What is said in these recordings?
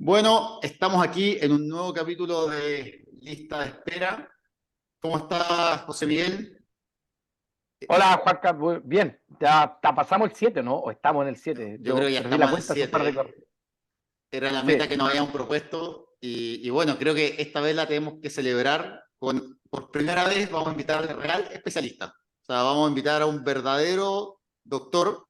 Bueno, estamos aquí en un nuevo capítulo de Lista de Espera. ¿Cómo está José Miguel? Hola, Juanca, bien, ya pasamos el 7, ¿no? O estamos en el 7. Yo creo Yo que ya perdí la estamos en el cuenta hace un par de 7. correos. Era la meta Sí, que nos habíamos propuesto y bueno, creo que esta vez la tenemos que celebrar por primera vez vamos a invitar a un real especialista. O sea, vamos a invitar a un verdadero doctor,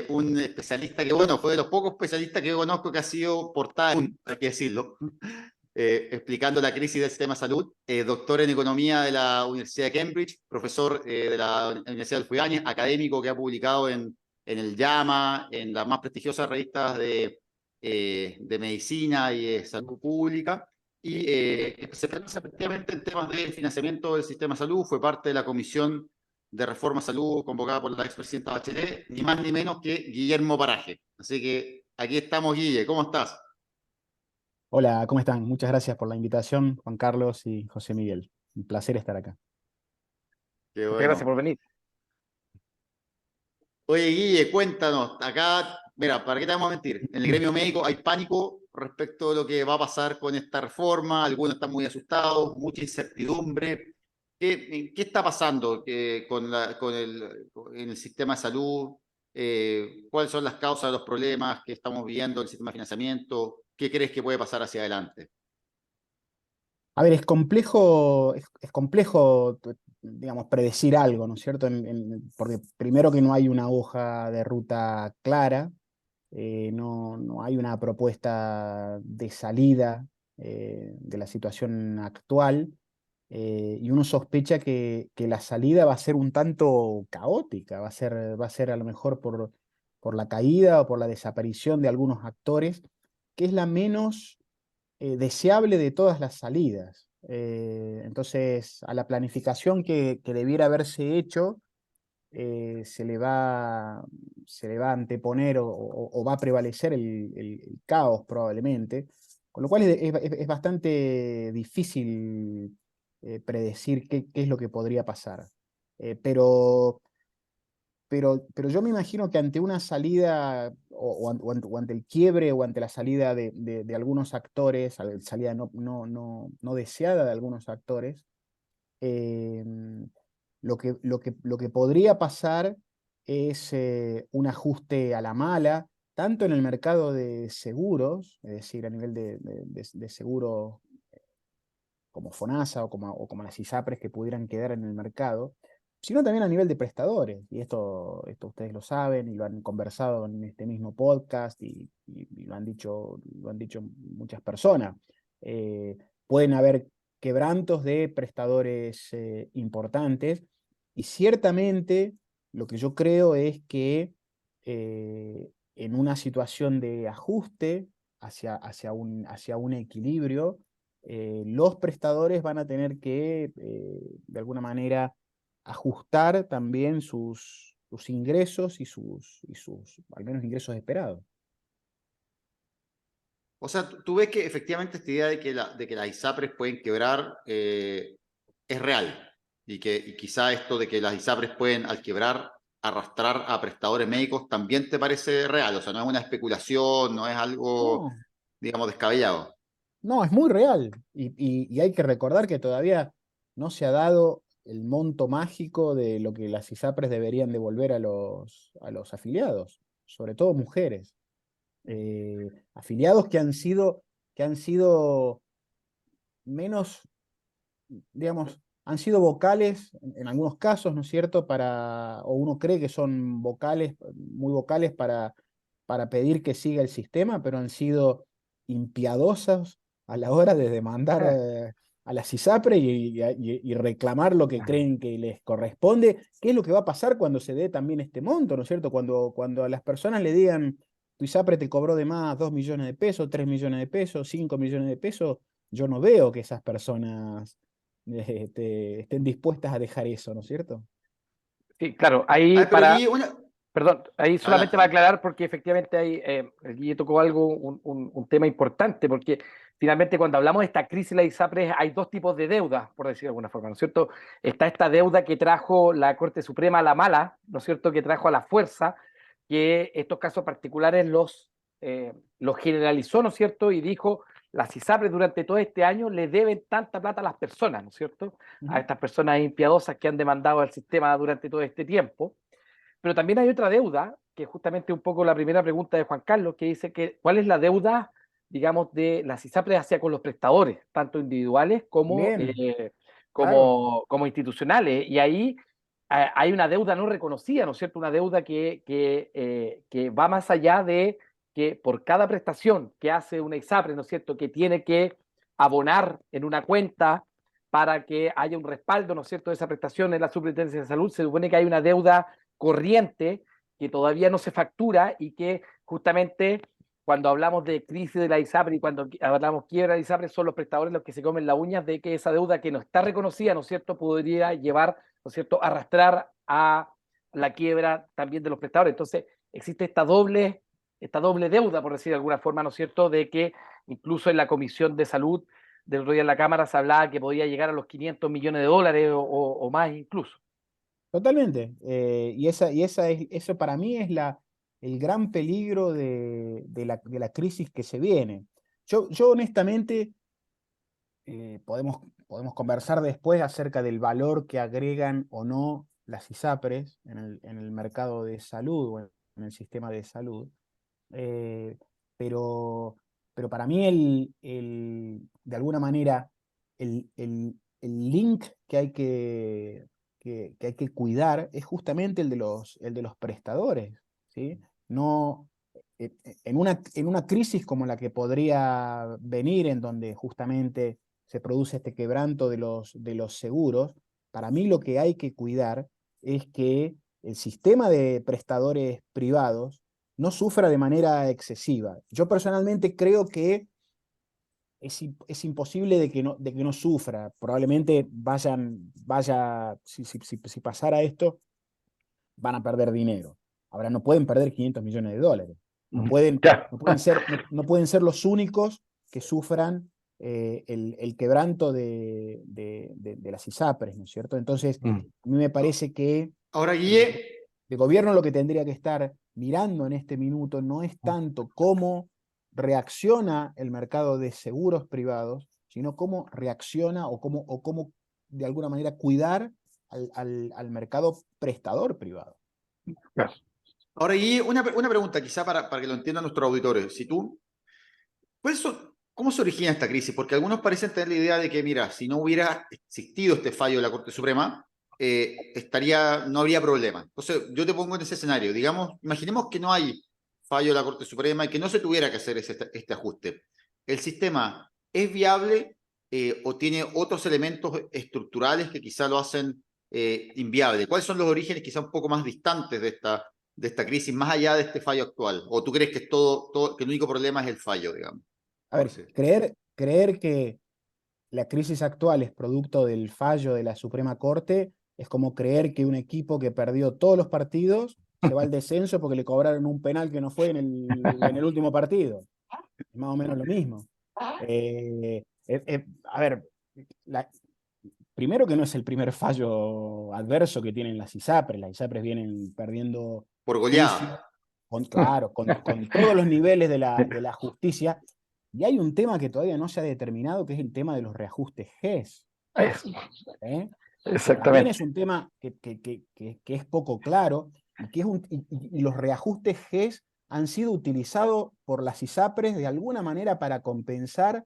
un especialista que, bueno, fue de los pocos especialistas que yo conozco que ha sido portada en un, hay que decirlo, explicando la crisis del sistema de salud, doctor en economía de la Universidad de Cambridge, profesor de la Universidad del Fulani, académico que ha publicado en el JAMA, en las más prestigiosas revistas de medicina y de salud pública, y se especializa efectivamente en temas de financiamiento del sistema de salud, fue parte de la comisión de reforma a salud convocada por la expresidenta Bachelet, ni más ni menos que Guillermo Paraje. Así que aquí estamos, Guille, ¿cómo estás? Hola, ¿cómo están? Muchas gracias por la invitación, Juan Carlos y José Miguel. Un placer estar acá. Qué muchas gracias bueno. por venir. Oye, Guille, cuéntanos, acá, mira, ¿para qué te vamos a mentir? En el gremio médico hay pánico respecto de lo que va a pasar con esta reforma, algunos están muy asustados, mucha incertidumbre. ¿Qué está pasando en el sistema de salud? ¿Cuáles son las causas de los problemas que estamos viendo en el sistema de financiamiento? ¿Qué crees que puede pasar hacia adelante? A ver, es complejo, digamos, predecir algo, ¿no es cierto? Porque primero que no hay una hoja de ruta clara, no hay una propuesta de salida de la situación actual, y uno sospecha que la salida va a ser un tanto caótica, va a ser a lo mejor por la caída o por la desaparición de algunos actores, que es la menos deseable de todas las salidas. Entonces, a la planificación que debiera haberse hecho, se le va a anteponer o va a prevalecer el caos probablemente, con lo cual es bastante difícil predecir qué es lo que podría pasar. Eh, pero pero yo me imagino que ante una salida o ante el quiebre o ante la salida de algunos actores, salida no deseada de algunos actores, eh, lo que podría pasar es un ajuste a la mala, tanto en el mercado de seguros, es decir, a nivel de seguros como FONASA o como las ISAPRES que pudieran quedar en el mercado, sino también a nivel de prestadores. Y esto ustedes lo saben y lo han conversado en este mismo podcast y lo han dicho muchas personas. Eh, Pueden haber quebrantos de prestadores importantes y ciertamente lo que yo creo es que en una situación de ajuste hacia un equilibrio, los prestadores van a tener que, de alguna manera, ajustar también sus ingresos y sus, al menos, ingresos esperados. O sea, tú ves que efectivamente esta idea de que las ISAPRES pueden quebrar es real y quizá esto de que las ISAPRES pueden al quebrar arrastrar a prestadores médicos también te parece real, o sea, no es una especulación, no es algo, No, digamos, descabellado. no, es muy real. Y hay que recordar que todavía no se ha dado el monto mágico de lo que las ISAPRES deberían devolver a los afiliados, sobre todo mujeres. Afiliados que han sido menos, digamos, han sido vocales en algunos casos, ¿no es cierto? O uno cree que son vocales, muy vocales para pedir que siga el sistema, pero han sido impiadosos a la hora de demandar a la CISAPRE y reclamar lo que creen que les corresponde. ¿Qué es lo que va a pasar cuando se dé también este monto, ¿no es cierto? Cuando a las personas le digan, tu ISAPRE te cobró de más 2 millones de pesos, 3 millones de pesos, 5 millones de pesos, yo no veo que esas personas estén dispuestas a dejar eso, ¿no es cierto? Sí, claro, ahí Ah, pero para, Guille, una... perdón, ahí Adelante, solamente va a adelante. aclarar porque efectivamente ahí el Guille tocó algo, un tema importante, porque finalmente cuando hablamos de esta crisis de la ISAPRES hay dos tipos de deuda, por decir de alguna forma, ¿no es cierto? Está esta deuda que trajo la Corte Suprema a la mala, ¿no es cierto? Que trajo a la fuerza, que estos casos particulares los lo generalizó, ¿no es cierto? Y dijo, las ISAPRES durante todo este año le deben tanta plata a las personas, ¿no es cierto? A estas personas impiadosas que han demandado al sistema durante todo este tiempo. Pero también hay otra deuda, que es justamente un poco la primera pregunta de Juan Carlos, que dice que cuál es la deuda, digamos, de las ISAPRES hacia con los prestadores, tanto individuales Bien, claro. como institucionales. Y ahí hay una deuda no reconocida, ¿no es cierto? Una deuda que va más allá de que por cada prestación que hace una ISAPRE, ¿no es cierto?, que tiene que abonar en una cuenta para que haya un respaldo, ¿no es cierto?, de esa prestación en la Superintendencia de Salud, se supone que hay una deuda corriente que todavía no se factura y que justamente cuando hablamos de crisis de la ISAPRE y cuando hablamos quiebra de ISAPRE son los prestadores los que se comen las uñas de que esa deuda que no está reconocida, ¿no es cierto?, podría llevar, ¿no es cierto?, arrastrar a la quiebra también de los prestadores. Entonces, existe esta doble deuda, por decir de alguna forma, ¿no es cierto?, de que incluso en la Comisión de Salud del otro día en la Cámara se hablaba que podía llegar a los 500 millones de dólares o más incluso. Totalmente. Eso para mí es el gran peligro de la crisis que se viene. Yo honestamente, podemos conversar después acerca del valor que agregan o no las ISAPRES en el mercado de salud o en el sistema de salud. eh, pero, pero para mí de alguna manera el link que hay que hay que cuidar es justamente el de los prestadores, ¿sí? No, en una crisis como la que podría venir, en donde justamente se produce este quebranto de los seguros, para mí lo que hay que cuidar es que el sistema de prestadores privados no sufra de manera excesiva. Yo personalmente creo que es imposible de que no sufra. Probablemente si pasara esto, van a perder dinero. Ahora, no pueden perder 500 millones de dólares. Ya. No pueden ser los únicos que sufran el quebranto de las ISAPRES, ¿no es cierto? Entonces, a mí me parece que Ahora, el, Guille, el gobierno lo que tendría que estar mirando en este minuto no es tanto cómo reacciona el mercado de seguros privados, sino cómo reacciona o cómo de alguna manera cuidar al mercado prestador privado. ahora, Guille, una pregunta quizá para que lo entiendan nuestros auditores. Si tú, ¿cómo se origina esta crisis? Porque algunos parecen tener la idea de que, mira, si no hubiera existido este fallo de la Corte Suprema, no habría problema. Entonces, yo te pongo en ese escenario. Digamos, imaginemos que no hay fallo de la Corte Suprema y que no se tuviera que hacer este ajuste. ¿El sistema es viable o tiene otros elementos estructurales que quizá lo hacen inviable? ¿Cuáles son los orígenes quizá un poco más distantes de esta crisis, más allá de este fallo actual? ¿O tú crees que que el único problema es el fallo, digamos? A ver, Sí. creer que la crisis actual es producto del fallo de la Suprema Corte es como creer que un equipo que perdió todos los partidos se va al descenso porque le cobraron un penal que no fue en el último partido. Es más o menos lo mismo. A ver, primero que no es el primer fallo adverso que tienen las ISAPRES. Las ISAPRES vienen perdiendo Por juicio, goleada. claro, con todos los niveles de la justicia. Y hay un tema que todavía no se ha determinado, que es el tema de los reajustes GES. ¿Eh? Que también es Exactamente. un tema que es poco claro y los reajustes GES han sido utilizados por las ISAPRES de alguna manera para compensar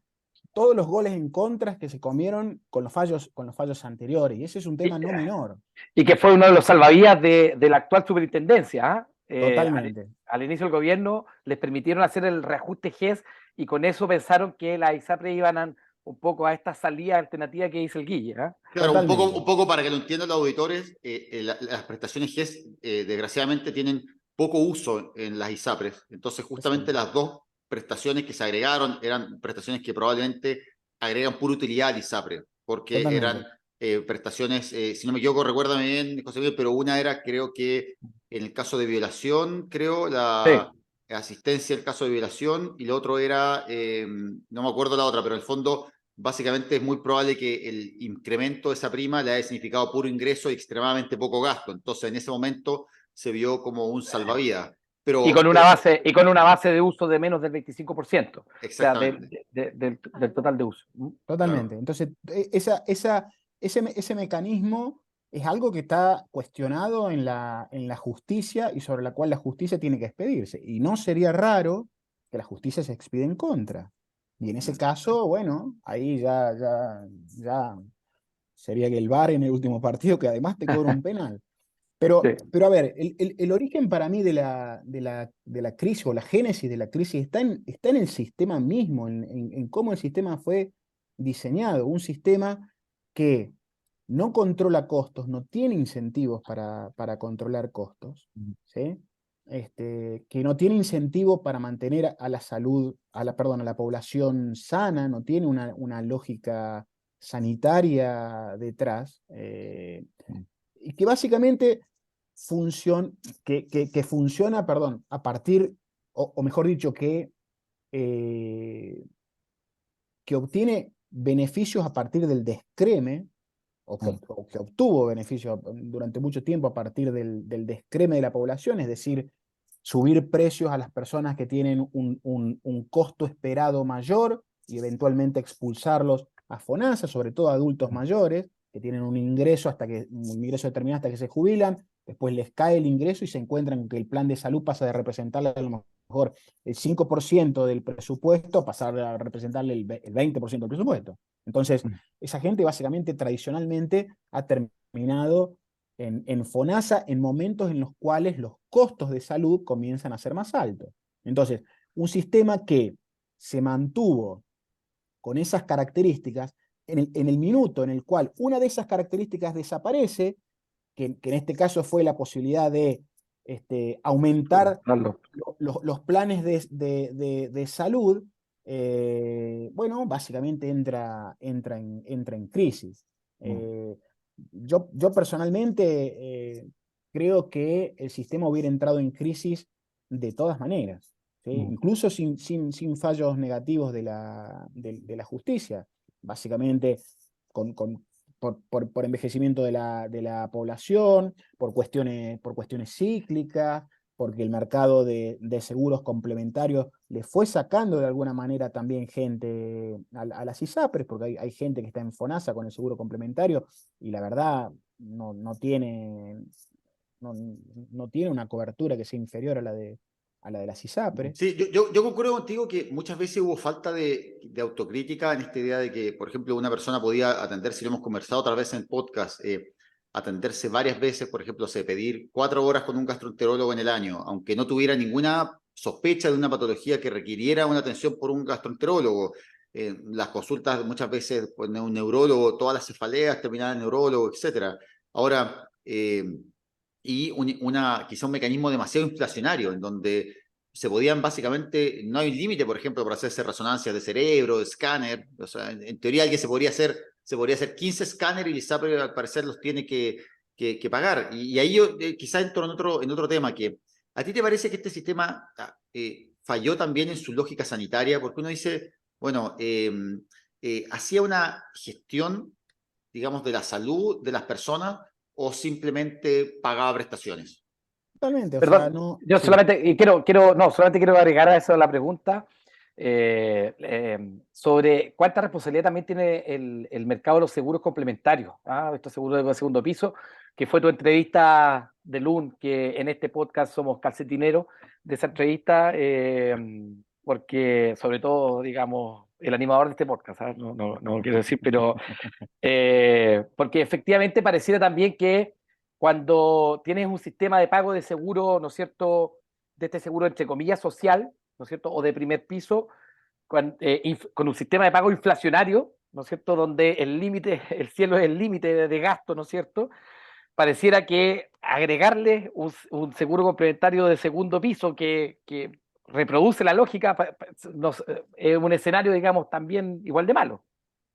todos los goles en contra que se comieron con los fallos anteriores. Y ese es un tema no menor. Y que fue uno de los salvavidas de la actual superintendencia. Totalmente. Al inicio del gobierno les permitieron hacer el reajuste GES y con eso pensaron que las ISAPRES iban un poco a esta salida alternativa que dice el Guille. Claro, Totalmente. un poco para que lo entiendan los auditores, las prestaciones GES, desgraciadamente, tienen poco uso en las ISAPRES. Entonces, justamente Sí. las dos prestaciones que se agregaron eran prestaciones que probablemente agregan pura utilidad al ISAPRE, porque eran Totalmente. prestaciones, si no me equivoco, recuérdame bien, José Miguel, pero una era, creo que en el caso de violación, creo, Sí. la asistencia en el caso de violación, y lo otro era, no me acuerdo la otra, pero en el fondo básicamente es muy probable que el incremento de esa prima le haya significado puro ingreso y extremadamente poco gasto. Entonces, en ese momento se vio como un salvavidas. Y con una base, de uso de menos del 25%, o sea, exactamente. del total de uso. Totalmente. Claro. Entonces, ese mecanismo es algo que está cuestionado en la justicia y sobre la cual la justicia tiene que expedirse. Y no sería raro que la justicia se expida en contra. Y en ese caso, bueno, ahí ya sería que el VAR en el último partido, que además te cobra un penal. Sí. Pero a ver, el origen para mí de la crisis o la génesis de la crisis está en el sistema mismo, en cómo el sistema fue diseñado. Un sistema que no controla costos, no tiene incentivos para controlar costos, ¿sí? Que no tiene incentivos para mantener a la salud, perdón, a la población sana, no tiene una lógica sanitaria detrás. Y que básicamente funciona, perdón, a partir, o mejor dicho, eh, que obtiene beneficios a partir del descreme, o que obtuvo beneficios durante mucho tiempo a partir del descreme de la población, es decir, subir precios a las personas que tienen un costo esperado mayor y eventualmente expulsarlos a FONASA, sobre todo a adultos mayores, que tienen un ingreso determinado hasta que se jubilan, después les cae el ingreso y se encuentran que el plan de salud pasa de representarle a lo mejor el 5% del presupuesto a pasar a representarle el 20% del presupuesto. Entonces, esa gente básicamente tradicionalmente ha terminado en FONASA en momentos en los cuales los costos de salud comienzan a ser más altos. Entonces, un sistema que se mantuvo con esas características, en el minuto en el cual una de esas características desaparece, que en este caso fue la posibilidad de aumentar los planes de salud, bueno, básicamente entra en crisis. Yo personalmente creo que el sistema hubiera entrado en crisis de todas maneras, ¿sí? Incluso sin fallos negativos de la justicia. Básicamente, por envejecimiento de la población, por cuestiones cíclicas, porque el mercado de seguros complementarios le fue sacando de alguna manera también gente a las ISAPRES, porque hay gente que está en FONASA con el seguro complementario y la verdad no tiene una cobertura que sea inferior a la de las ISAPRES. Sí, yo concuerdo contigo que muchas veces hubo falta de autocrítica en esta idea de que, por ejemplo, una persona podía atenderse, y lo hemos conversado otra vez en el podcast, atenderse varias veces, por ejemplo, pedir 4 horas con un gastroenterólogo en el año, aunque no tuviera ninguna sospecha de una patología que requiriera una atención por un gastroenterólogo. Las consultas muchas veces con un neurólogo, todas las cefaleas terminaban en neurólogo, etcétera. Ahora, y quizá un mecanismo demasiado inflacionario, en donde se podían básicamente, no hay un límite, por ejemplo, para hacerse resonancias de cerebro, de escáner, o sea, en teoría alguien se podría hacer 15 escáneres y el ISAPRE al parecer los tiene que pagar. Y ahí yo quizá entro en otro tema, que ¿a ti te parece que este sistema falló también en su lógica sanitaria? Porque uno dice, bueno, hacía una gestión, digamos, de la salud de las personas o simplemente pagaba prestaciones. Totalmente, o sea, Perdón, no, yo sí. solamente quiero agregar a eso la pregunta sobre cuánta responsabilidad también tiene el mercado de los seguros complementarios, estos seguros de segundo piso, que fue tu entrevista de LUN, que en este podcast somos calcetineros de esa entrevista, porque sobre todo, digamos, el animador de este podcast, no quiero decir, pero porque efectivamente pareciera también que cuando tienes un sistema de pago de seguro, ¿no es cierto?, de este seguro entre comillas social, ¿no es cierto?, o de primer piso, con un sistema de pago inflacionario, ¿no es cierto?, donde el límite, el cielo es el límite de gasto, ¿no es cierto?, pareciera que agregarle un seguro complementario de segundo piso que reproduce la lógica es un escenario, digamos, también igual de malo.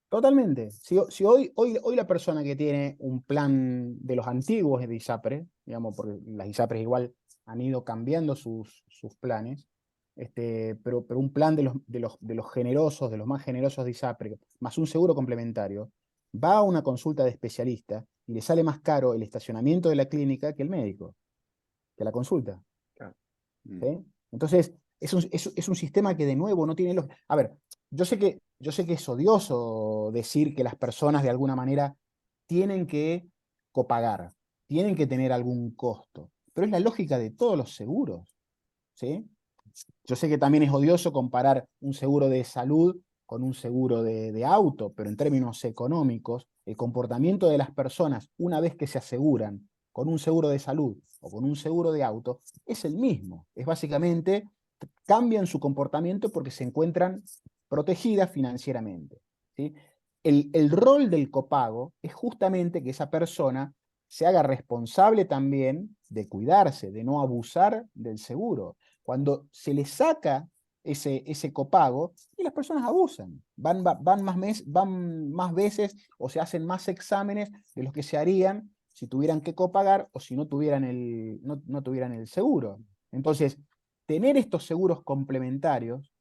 Totalmente. Si hoy la persona que tiene un plan de los antiguos de ISAPRE, digamos, porque las ISAPRES igual han ido cambiando sus planes, pero un plan de los generosos, de los más generosos de ISAPRE, más un seguro complementario, va a una consulta de especialista y le sale más caro el estacionamiento de la clínica que el médico, que la consulta. Claro. ¿sí? Entonces, es un sistema que de nuevo no tiene A ver, yo sé que es odioso decir que las personas de alguna manera tienen que copagar, tienen que tener algún costo, pero es la lógica de todos los seguros, ¿sí? Yo sé que también es odioso comparar un seguro de salud con un seguro de auto, pero en términos económicos, el comportamiento de las personas una vez que se aseguran con un seguro de salud o con un seguro de auto es el mismo. Es básicamente, cambian su comportamiento porque se encuentran protegidas financieramente, ¿sí? El rol del copago es justamente que esa persona se haga responsable también de cuidarse, de no abusar del seguro. Cuando se le saca ese copago, y las personas abusan, van más veces o se hacen más exámenes de los que se harían si tuvieran que copagar o si no tuvieran no tuvieran el seguro. Entonces, tener estos seguros complementarios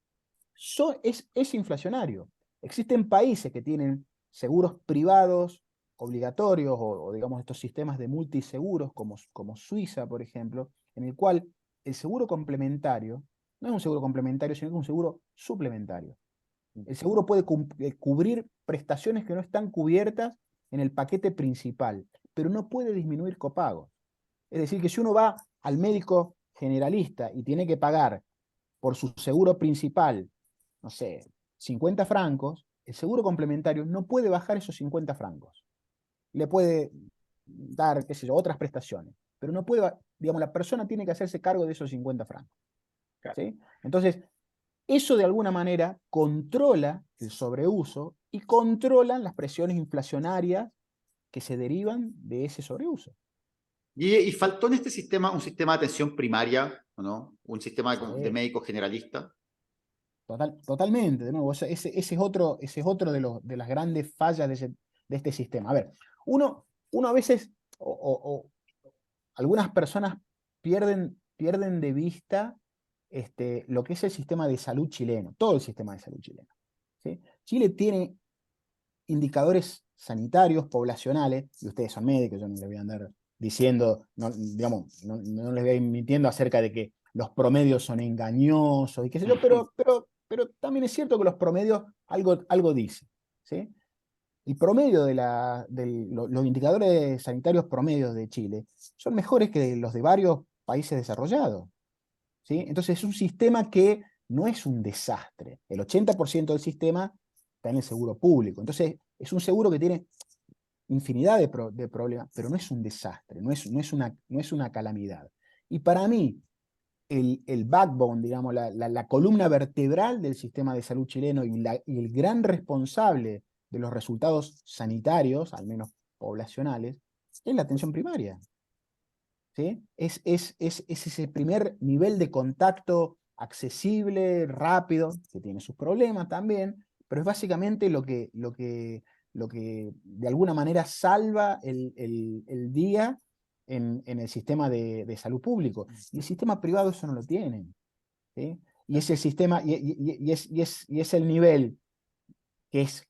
es inflacionario. Existen países que tienen seguros privados obligatorios o digamos estos sistemas de multiseguros como Suiza, por ejemplo, en el cual el seguro complementario no es un seguro complementario, sino que es un seguro suplementario. El seguro puede cubrir prestaciones que no están cubiertas en el paquete principal, pero no puede disminuir copagos. Es decir, que si uno va al médico generalista y tiene que pagar por su seguro principal, no sé, 50 francos, el seguro complementario no puede bajar esos 50 francos. Le puede dar, qué sé yo, otras prestaciones, pero no puede, digamos, la persona tiene que hacerse cargo de esos 50 francos. ¿Sí? Entonces, eso de alguna manera controla el sobreuso y controlan las presiones inflacionarias que se derivan de ese sobreuso. Y faltó en este sistema un sistema de atención primaria, ¿o no? Un sistema de Sí. médicos generalistas. Totalmente, de nuevo, ese es otro de las grandes fallas de este sistema. A ver, uno a veces, o algunas personas pierden de vista lo que es el sistema de salud chileno, todo el sistema de salud chileno, ¿sí? Chile tiene indicadores sanitarios, poblacionales, y ustedes son médicos, yo no les voy a andar diciendo, digamos, no les voy a ir mintiendo acerca de que los promedios son engañosos y qué sé yo, pero también es cierto que los promedios algo dicen, ¿sí? El promedio los indicadores sanitarios promedios de Chile son mejores que los de varios países desarrollados, ¿sí? Entonces es un sistema que no es un desastre. El 80% del sistema está en el seguro público. Entonces es un seguro que tiene infinidad de problemas, pero no es un desastre, no es una calamidad. Y para mí, el backbone, digamos, la columna vertebral del sistema de salud chileno y el gran responsable de los resultados sanitarios, al menos poblacionales, es la atención primaria. ¿Sí? Es ese primer nivel de contacto accesible, rápido, que tiene sus problemas también, pero es básicamente lo que de alguna manera salva el día en el sistema de salud público. Y el sistema privado eso no lo tiene, ¿sí? Y es el sistema, y es el nivel que es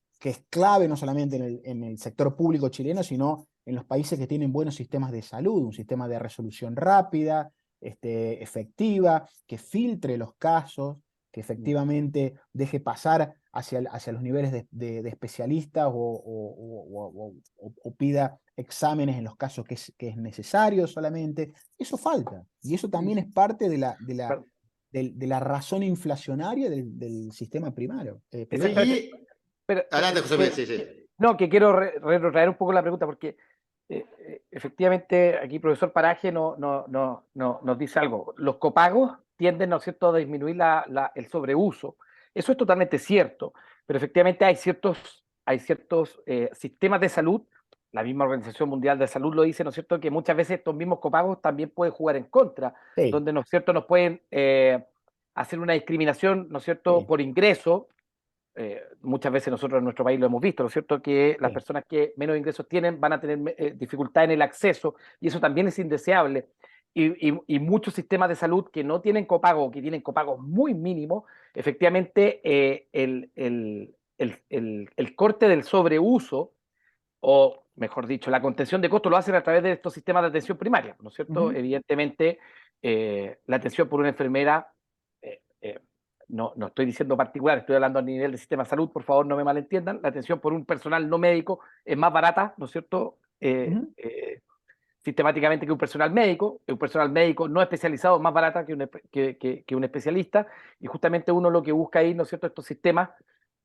clave no solamente en el sector público chileno, sino en los países que tienen buenos sistemas de salud, un sistema de resolución rápida, efectiva, que filtre los casos, que efectivamente deje pasar hacia los niveles de especialistas o pida exámenes en los casos que es necesario solamente. Eso falta. Y eso también es parte de la razón inflacionaria del sistema primario. Y, Pero, adelante, José Miguel, sí, sí. no, que quiero retrotraer un poco la pregunta porque efectivamente aquí profesor Paraje nos dice algo. Los copagos tienden, ¿no es cierto?, a disminuir el sobreuso. Eso es totalmente cierto, pero efectivamente hay ciertos sistemas de salud, la misma Organización Mundial de Salud lo dice, ¿no es cierto?, que muchas veces estos mismos copagos también pueden jugar en contra, Sí, donde, ¿no es cierto?, nos pueden hacer una discriminación, ¿no es cierto?, sí, por ingreso. Muchas veces nosotros en nuestro país lo hemos visto, ¿no es cierto?, que las sí. personas que menos ingresos tienen van a tener dificultad en el acceso y eso también es indeseable. Y muchos sistemas de salud que no tienen copago, que tienen copagos muy mínimos, efectivamente el corte del sobreuso, o mejor dicho, la contención de costos lo hacen a través de estos sistemas de atención primaria, ¿no es cierto? Ujú. Evidentemente, la atención por una enfermera, no estoy diciendo particular, estoy hablando a nivel del sistema de salud, por favor no me malentiendan, la atención por un personal no médico es más barata, ¿no es cierto? Ujú. Sistemáticamente que un personal médico no especializado es más barata que un especialista, y justamente uno lo que busca ahí, ¿no es cierto?, estos sistemas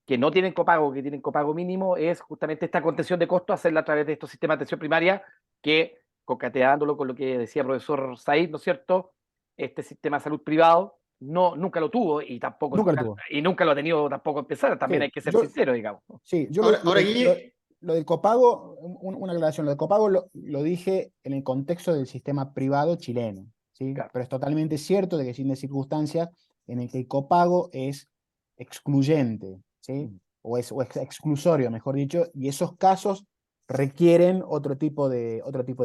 que no tienen copago, que tienen copago mínimo, es justamente esta contención de costos, hacerla a través de estos sistemas de atención primaria, que, concatenándolo con lo que decía el profesor Said, ¿no es cierto?, este sistema de salud privado nunca lo tuvo y tampoco Nunca lo tuvo. y nunca lo ha tenido tampoco empezar, también hay Sí, que ser sincero, digamos. sí, yo Ahora, Guille, lo del copago, una aclaración, lo del copago lo dije en el contexto del sistema privado chileno, ¿sí? Claro, Pero es totalmente cierto de que existen circunstancias en las que el copago es excluyente, ¿sí? O es exclusorio, mejor dicho, y esos casos requieren otro tipo de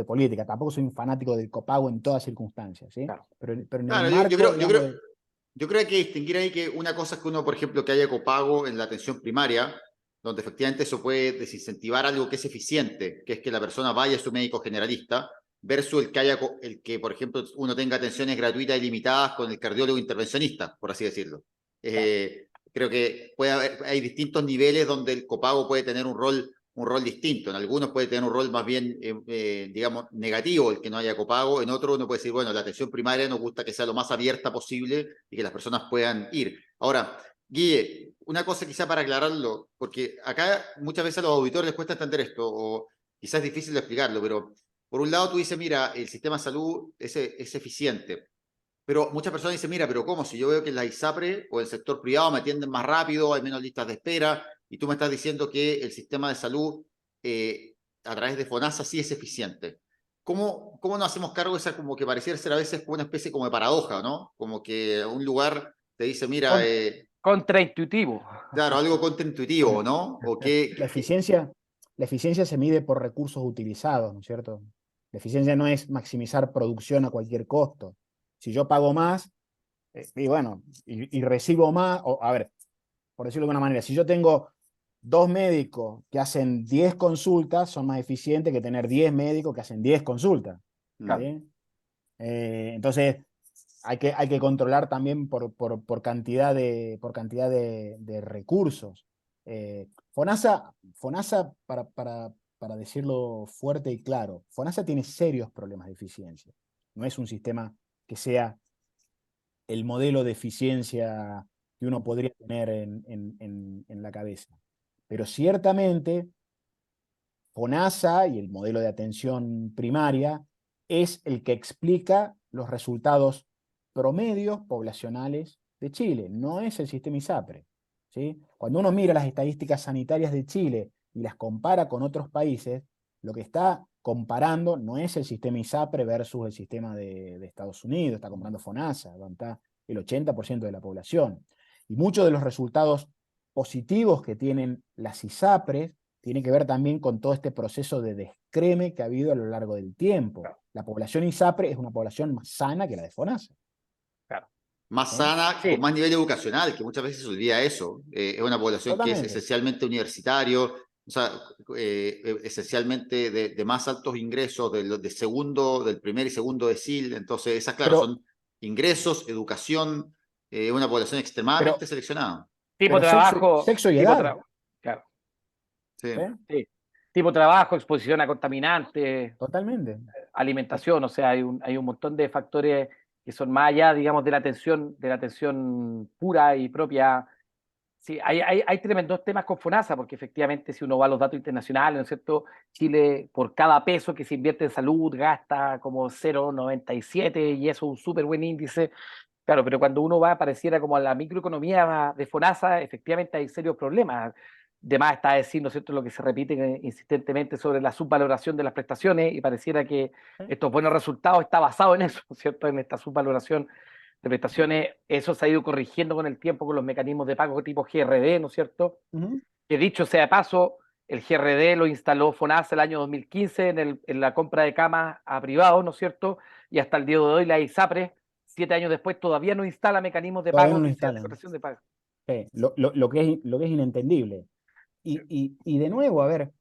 política. Tampoco soy un fanático del copago en todas circunstancias, ¿sí? claro. Pero en el claro, marco, digamos, de... yo creo que hay que distinguir ahí que una cosa es que uno, por ejemplo, que haya copago en la atención primaria, donde efectivamente eso puede desincentivar algo que es eficiente, que es que la persona vaya a su médico generalista, versus el que, por ejemplo, uno tenga atenciones gratuitas y limitadas con el cardiólogo intervencionista, por así decirlo. Claro. Creo que hay distintos niveles donde el copago puede tener un rol distinto. En algunos puede tener un rol más bien, digamos, negativo el que no haya copago. En otros uno puede decir, bueno, la atención primaria nos gusta que sea lo más abierta posible y que las personas puedan ir. Ahora, Guille, una cosa quizá para aclararlo, porque acá muchas veces a los auditores les cuesta entender esto, o quizás es difícil de explicarlo, pero por un lado tú dices, mira, el sistema de salud es eficiente. Pero muchas personas dicen, mira, pero ¿cómo? Si yo veo que en la ISAPRE o el sector privado me atienden más rápido, hay menos listas de espera, y tú me estás diciendo que el sistema de salud a través de FONASA sí es eficiente. ¿Cómo nos hacemos cargo de esa, como que pareciera ser a veces como una especie como de paradoja, ¿no? Como que un lugar te dice, mira, Con, contraintuitivo. claro, algo contraintuitivo, Bueno, ¿no? O la eficiencia, la eficiencia se mide por recursos utilizados, ¿no es cierto? La eficiencia no es maximizar producción a cualquier costo. Si yo pago más, y bueno, y recibo más, o a ver, por decirlo de alguna manera, si yo tengo 2 médicos que hacen 10 consultas, son más eficientes que tener 10 médicos que hacen 10 consultas. Claro. ¿Sí? Entonces, hay que controlar también por cantidad de recursos. FONASA para decirlo fuerte y claro, FONASA tiene serios problemas de eficiencia. No es un sistema que sea el modelo de eficiencia que uno podría tener en la cabeza. Pero ciertamente FONASA y el modelo de atención primaria es el que explica los resultados promedios poblacionales de Chile, no es el sistema ISAPRE. ¿Sí? Cuando uno mira las estadísticas sanitarias de Chile y las compara con otros países, lo que está comparando no es el sistema ISAPRE versus el sistema de Estados Unidos, está comparando FONASA, donde está el 80% de la población. Y muchos de los resultados positivos que tienen las ISAPRES tiene que ver también con todo este proceso de descreme que ha habido a lo largo del tiempo. Claro, La población ISAPRE es una población más sana que la de FONASA. claro. más ¿Sí? sana, con Sí, más nivel educacional, que muchas veces se olvida eso. Es una población que es Totalmente. esencialmente universitario, o sea, esencialmente de más altos ingresos, del primer y segundo decil. Entonces, esas, claro, Pero, son ingresos, educación, una población extremadamente pero, seleccionada. tipo pero trabajo, sexo y tipo edad. trabajo. Claro, Sí. ¿Sí? sí. Tipo trabajo, exposición a contaminantes, Totalmente. alimentación, o sea, hay un montón de factores que son más allá, digamos, de la atención pura y propia. Sí, hay tremendos temas con FONASA, porque efectivamente si uno va a los datos internacionales, ¿no es cierto? Chile, por cada peso que se invierte en salud, gasta como 0,97 y eso es un súper buen índice. Claro, pero cuando uno va, pareciera como a la microeconomía de FONASA, efectivamente hay serios problemas. De más está decir, ¿no es cierto?, lo que se repite insistentemente sobre la subvaloración de las prestaciones y pareciera que ¿Sí? estos buenos resultados está basado en eso, ¿no es cierto?, en esta subvaloración de prestaciones. Eso se ha ido corrigiendo con el tiempo con los mecanismos de pago tipo GRD, ¿no es cierto? Ujú. Que dicho sea de paso, el GRD lo instaló FONASA el año 2015 en la compra de camas a privados, ¿no es cierto? Y hasta el día de hoy la ISAPRE, 7 años después, todavía no instala mecanismos de Todavía pago no lo que sean de instalan. corrección de pago. Sí, lo que es inentendible. Y de nuevo, a ver,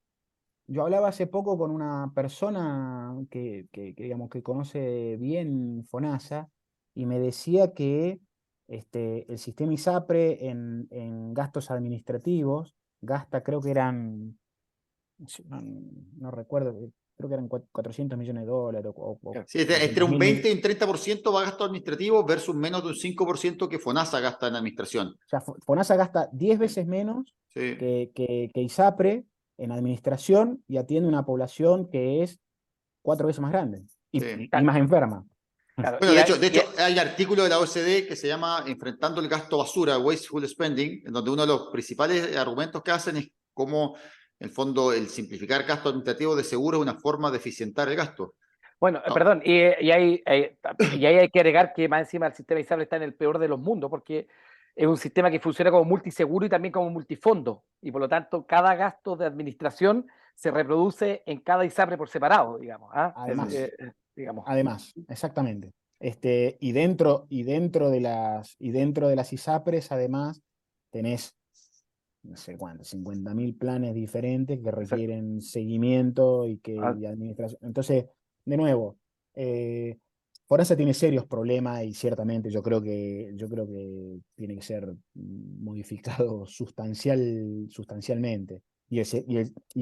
yo hablaba hace poco con una persona digamos, que conoce bien FONASA y me decía que el sistema ISAPRE en gastos administrativos gasta, creo que eran, no recuerdo, creo que eran $400 millones o Sí, entre 400 un mil 20 millones. y un 30% va a gasto administrativo versus menos de un 5% que FONASA gasta en administración. O sea, FONASA gasta 10 veces menos Sí. que ISAPRE en administración y atiende una población que es 4 veces más grande Sí. y más enferma. Claro, Bueno, de hecho, hay artículo de la OCDE que se llama Enfrentando el gasto basura, Wasteful Spending, en donde uno de los principales argumentos que hacen es cómo, en el fondo, el simplificar gasto administrativo de seguro es una forma de eficientar el gasto. bueno, No. perdón, y ahí hay que agregar que más encima el sistema ISAPRE está en el peor de los mundos, porque es un sistema que funciona como multiseguro y también como multifondo, y por lo tanto cada gasto de administración se reproduce en cada ISAPRE por separado, digamos. Digamos. Además, exactamente. Y dentro de las ISAPRES, además, tenés, no sé cuántos, 50.000 planes diferentes que Exacto. requieren seguimiento Ah, y administración. Entonces, de nuevo, eh, Forense tiene serios problemas y ciertamente yo creo que tiene que ser modificado sustancialmente. Y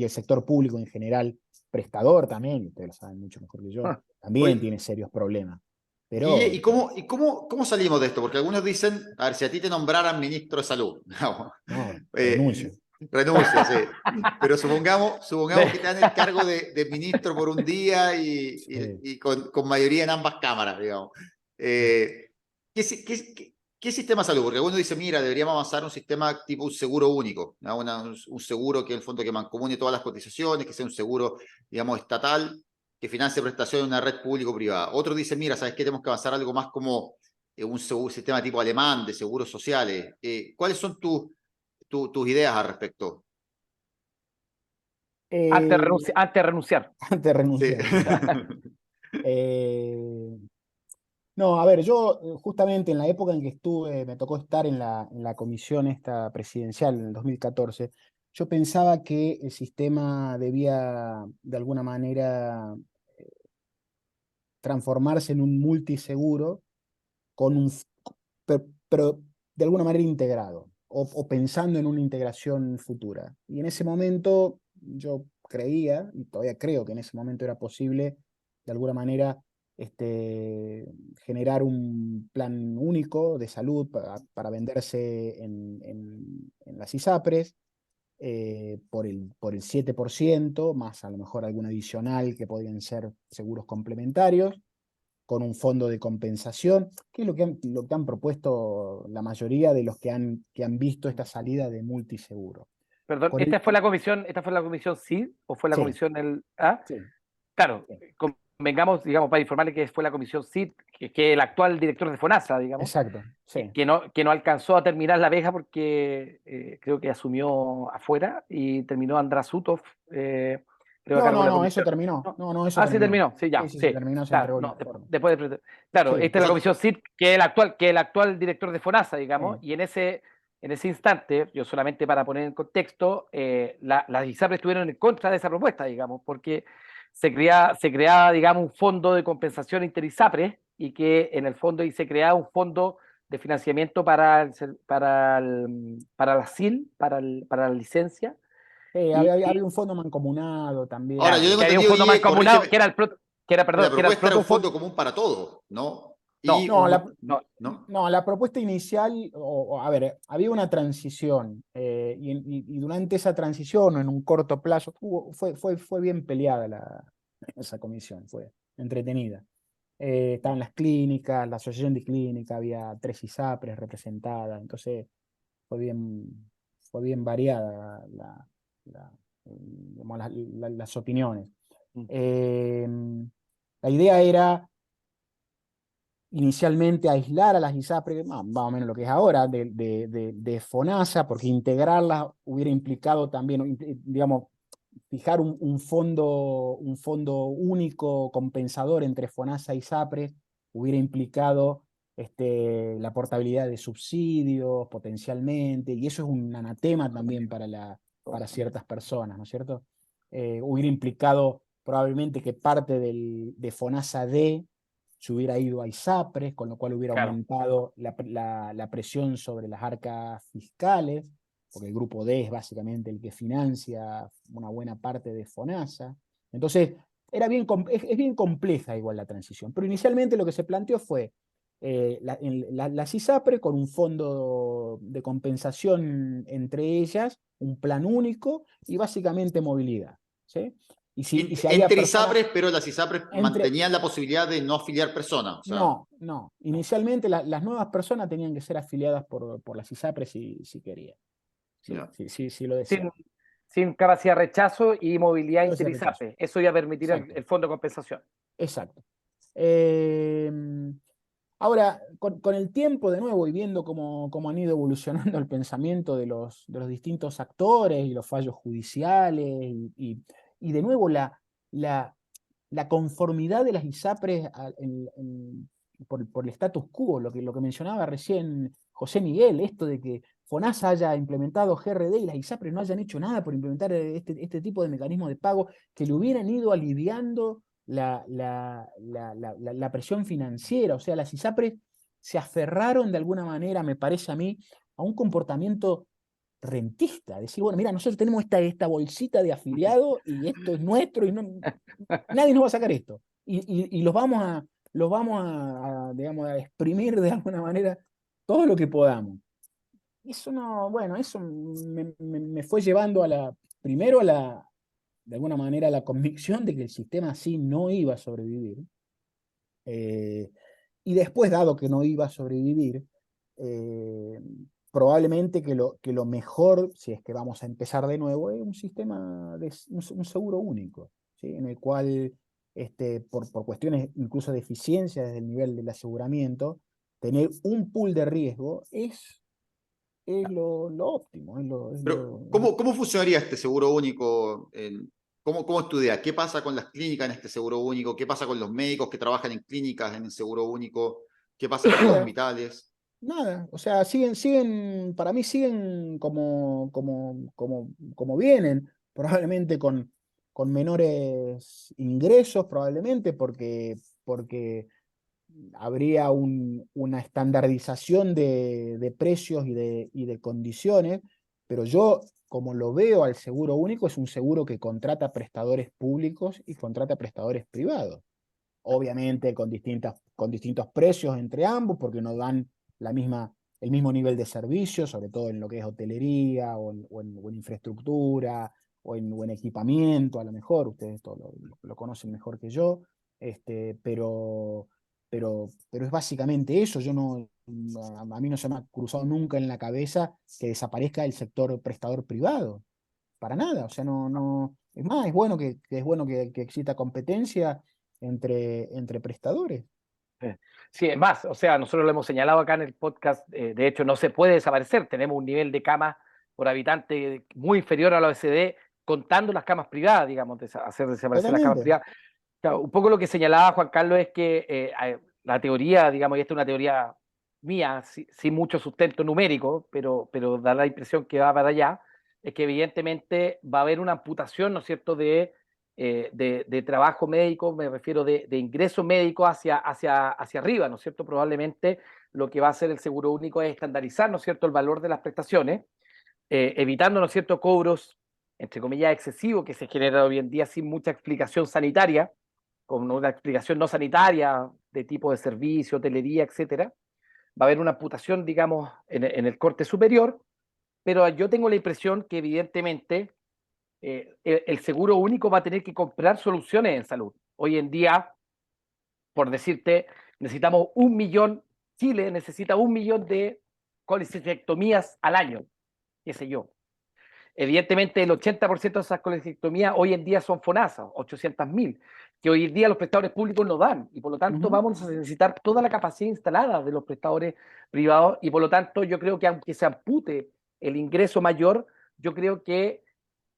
el sector público en general, prestador también, ustedes lo saben mucho mejor que yo, también Oye, tiene serios problemas. Guille, Pero, ¿y cómo salimos de esto? Porque algunos dicen, a ver, si a ti te nombraran ministro de salud, no, eh, renuncio. renuncia, sí. Pero supongamos que te dan el de- cargo de ministro por un día y, Sí. y con mayoría en ambas cámaras, digamos. Eh, ¿qué sistema de salud? Porque algunos dicen, mira, deberíamos avanzar un sistema tipo un seguro único, ¿no? Un seguro que en el fondo que mancomunione todas las cotizaciones, que sea un seguro, digamos, estatal que financie prestaciones en una red público-privada. Otros dicen, mira, ¿sabes qué? Tenemos que avanzar algo más como un sistema tipo alemán de seguros sociales. ¿Cuáles son tus ideas al respecto? Eh, antes de renunciar. antes de Sí. renunciar, sí. Eh, no, a ver, yo justamente en la época en que estuve, me tocó estar en la comisión esta presidencial en el 2014, yo pensaba que el sistema debía de alguna manera transformarse en un multiseguro con pero de alguna manera integrado o pensando en una integración futura. Y en ese momento yo creía, y todavía creo que en ese momento era posible, de alguna manera, generar un plan único de salud para venderse en las ISAPRES. Por el 7%, más a lo mejor algún adicional que podrían ser seguros complementarios, con un fondo de compensación, que es lo que han propuesto la mayoría de los que han visto esta salida de multiseguro. Perdón, Con el, ¿esta fue la comisión CID o fue la sí, comisión el A? sí, Claro, sí, convengamos, digamos, para informarle que fue la comisión CID, que el actual director de FONASA, digamos, exacto, que, sí. que no, que no alcanzó a terminar la vieja porque creo que asumió afuera y terminó András Sutov, creo, a No, cargo no, de la no, eso comisión. terminó. ¿No? No, no, eso Ah, sí terminó. terminó, sí, Sí, ya, sí, se sí. terminó, se Claro, entregó el no, informe. claro, Sí, esta es la comisión CID, que es el actual director de FONASA, digamos, sí. y en ese instante, yo solamente para poner en contexto, las ISAPRES estuvieron en contra de esa propuesta, digamos, porque se creaba, digamos, un fondo de compensación inter-ISAPRES y que en el fondo y se creaba un fondo de financiamiento para la SIL, para la licencia, Había y un fondo mancomunado Ahora, también. yo claro, tengo que había un entendido, fondo Guille, mancomunado, corrígeme, que era la que era el propuesta era un fondo protofondo. común para todos, ¿no? Y No, No, no, ¿no? no, la propuesta inicial, a ver, había una transición y durante esa transición o en un corto plazo fue bien peleada esa comisión, fue entretenida. Estaban las clínicas, la asociación de clínicas, había 3 ISAPRES representadas, entonces fue bien, fue bien variada la- digamos, las opiniones. Eh, la idea era inicialmente aislar a las ISAPRES, más o menos lo que es ahora, de FONASA, porque integrarlas hubiera implicado también, digamos, fijar un fondo único compensador entre FONASA y ISAPRES, hubiera implicado la portabilidad de subsidios potencialmente, y eso es un anatema también para ciertas personas, ¿no es cierto? Hubiera implicado probablemente que parte de FONASA D se hubiera ido a ISAPRES, con lo cual hubiera Claro. aumentado la presión sobre las arcas fiscales, porque el grupo D es básicamente el que financia una buena parte de FONASA. Entonces, es bien compleja igual la transición, pero inicialmente lo que se planteó fue las ISAPRES con un fondo de compensación entre ellas, un plan único y básicamente movilidad, ¿sí? Y si había Entre personas ISAPRES, pero las ISAPRES entre... mantenían la posibilidad de no afiliar personas. O sea, No. Inicialmente las nuevas personas tenían que ser afiliadas por las ISAPRES si querían, ya. si lo Sin, deseaban. sin capacidad de rechazo y movilidad No hacía rechazo. interizape. Eso iba a permitir Exacto, el fondo de compensación. exacto. Eh, Ahora, con el tiempo, de nuevo, y viendo cómo han ido evolucionando el pensamiento de los distintos actores y los fallos judiciales, y de nuevo la, la conformidad de las ISAPRES por el status quo, lo que mencionaba recién José Miguel, esto de que FONASA haya implementado GRD y las ISAPRES no hayan hecho nada por implementar este tipo de mecanismos de pago que le hubieran ido aliviando la presión financiera. O sea, las ISAPRES se aferraron de alguna manera, me parece a mí, a un comportamiento rentista. Decir, bueno, mira, nosotros tenemos esta bolsita de afiliado y esto es nuestro y nadie nos va a sacar esto. Y digamos, a exprimir de alguna manera todo lo que podamos. Eso no, bueno, eso me fue llevando primero de alguna manera, a la convicción de que el sistema así no iba a sobrevivir. Eh, y después, dado que no iba a sobrevivir, eh, probablemente que lo mejor, si es que vamos a empezar de nuevo, es un sistema un seguro único, ¿sí? En el cual, por cuestiones incluso de eficiencia desde el nivel del aseguramiento, tener un pool de riesgo es lo óptimo. Pero, ¿cómo funcionaría este seguro único? ¿Cómo estudia? ¿Qué pasa con las clínicas en este seguro único? ¿Qué pasa con los médicos que trabajan en clínicas en el seguro único? ¿Qué pasa con los Nada, hospitales? nada, o sea, para mí siguen como vienen, probablemente con menores ingresos, probablemente porque habría una estandarización de precios y de condiciones, pero yo, como lo veo al seguro único, es un seguro que contrata prestadores públicos y contrata prestadores privados. Obviamente con distintos precios entre ambos, porque no dan el mismo nivel de servicio, sobre todo en lo que es hotelería o en infraestructura o en equipamiento, a lo mejor, ustedes esto lo conocen mejor que yo, pero es básicamente eso. A mí no se me ha cruzado nunca en la cabeza que desaparezca el sector prestador privado, para nada. O sea, no, es más, es bueno que exista competencia entre prestadores. Sí, es más, o sea, nosotros lo hemos señalado acá en el podcast, de hecho no se puede desaparecer, tenemos un nivel de camas por habitante muy inferior a la OECD, contando las camas privadas, digamos, hacer desaparecer las camas Totalmente. privadas. Claro, un poco lo que señalaba Juan Carlos es que la teoría, digamos, y esta es una teoría mía, sin mucho sustento numérico, pero da la impresión que va para allá, es que evidentemente va a haber una amputación, ¿no es cierto?, de trabajo médico, me refiero de ingreso médico hacia arriba, ¿no es cierto? Probablemente lo que va a hacer el seguro único es estandarizar, ¿no es cierto?, el valor de las prestaciones, evitando, ¿no es cierto?, cobros, entre comillas, excesivos que se generan hoy en día sin mucha explicación sanitaria, con una explicación no sanitaria de tipo de servicio, hotelería, etcétera. Va a haber una amputación, digamos, en el corte superior, pero yo tengo la impresión que evidentemente el seguro único va a tener que comprar soluciones en salud. Hoy en día, por decirte, necesitamos 1 millón, Chile necesita 1 millón de colecistectomías al año, qué sé yo. Evidentemente, el 80% de esas colecistectomías hoy en día son FONASA, 800.000, que hoy en día los prestadores públicos no dan, y por lo tanto Ujú. vamos a necesitar toda la capacidad instalada de los prestadores privados, y por lo tanto yo creo que aunque se ampute el ingreso mayor, yo creo que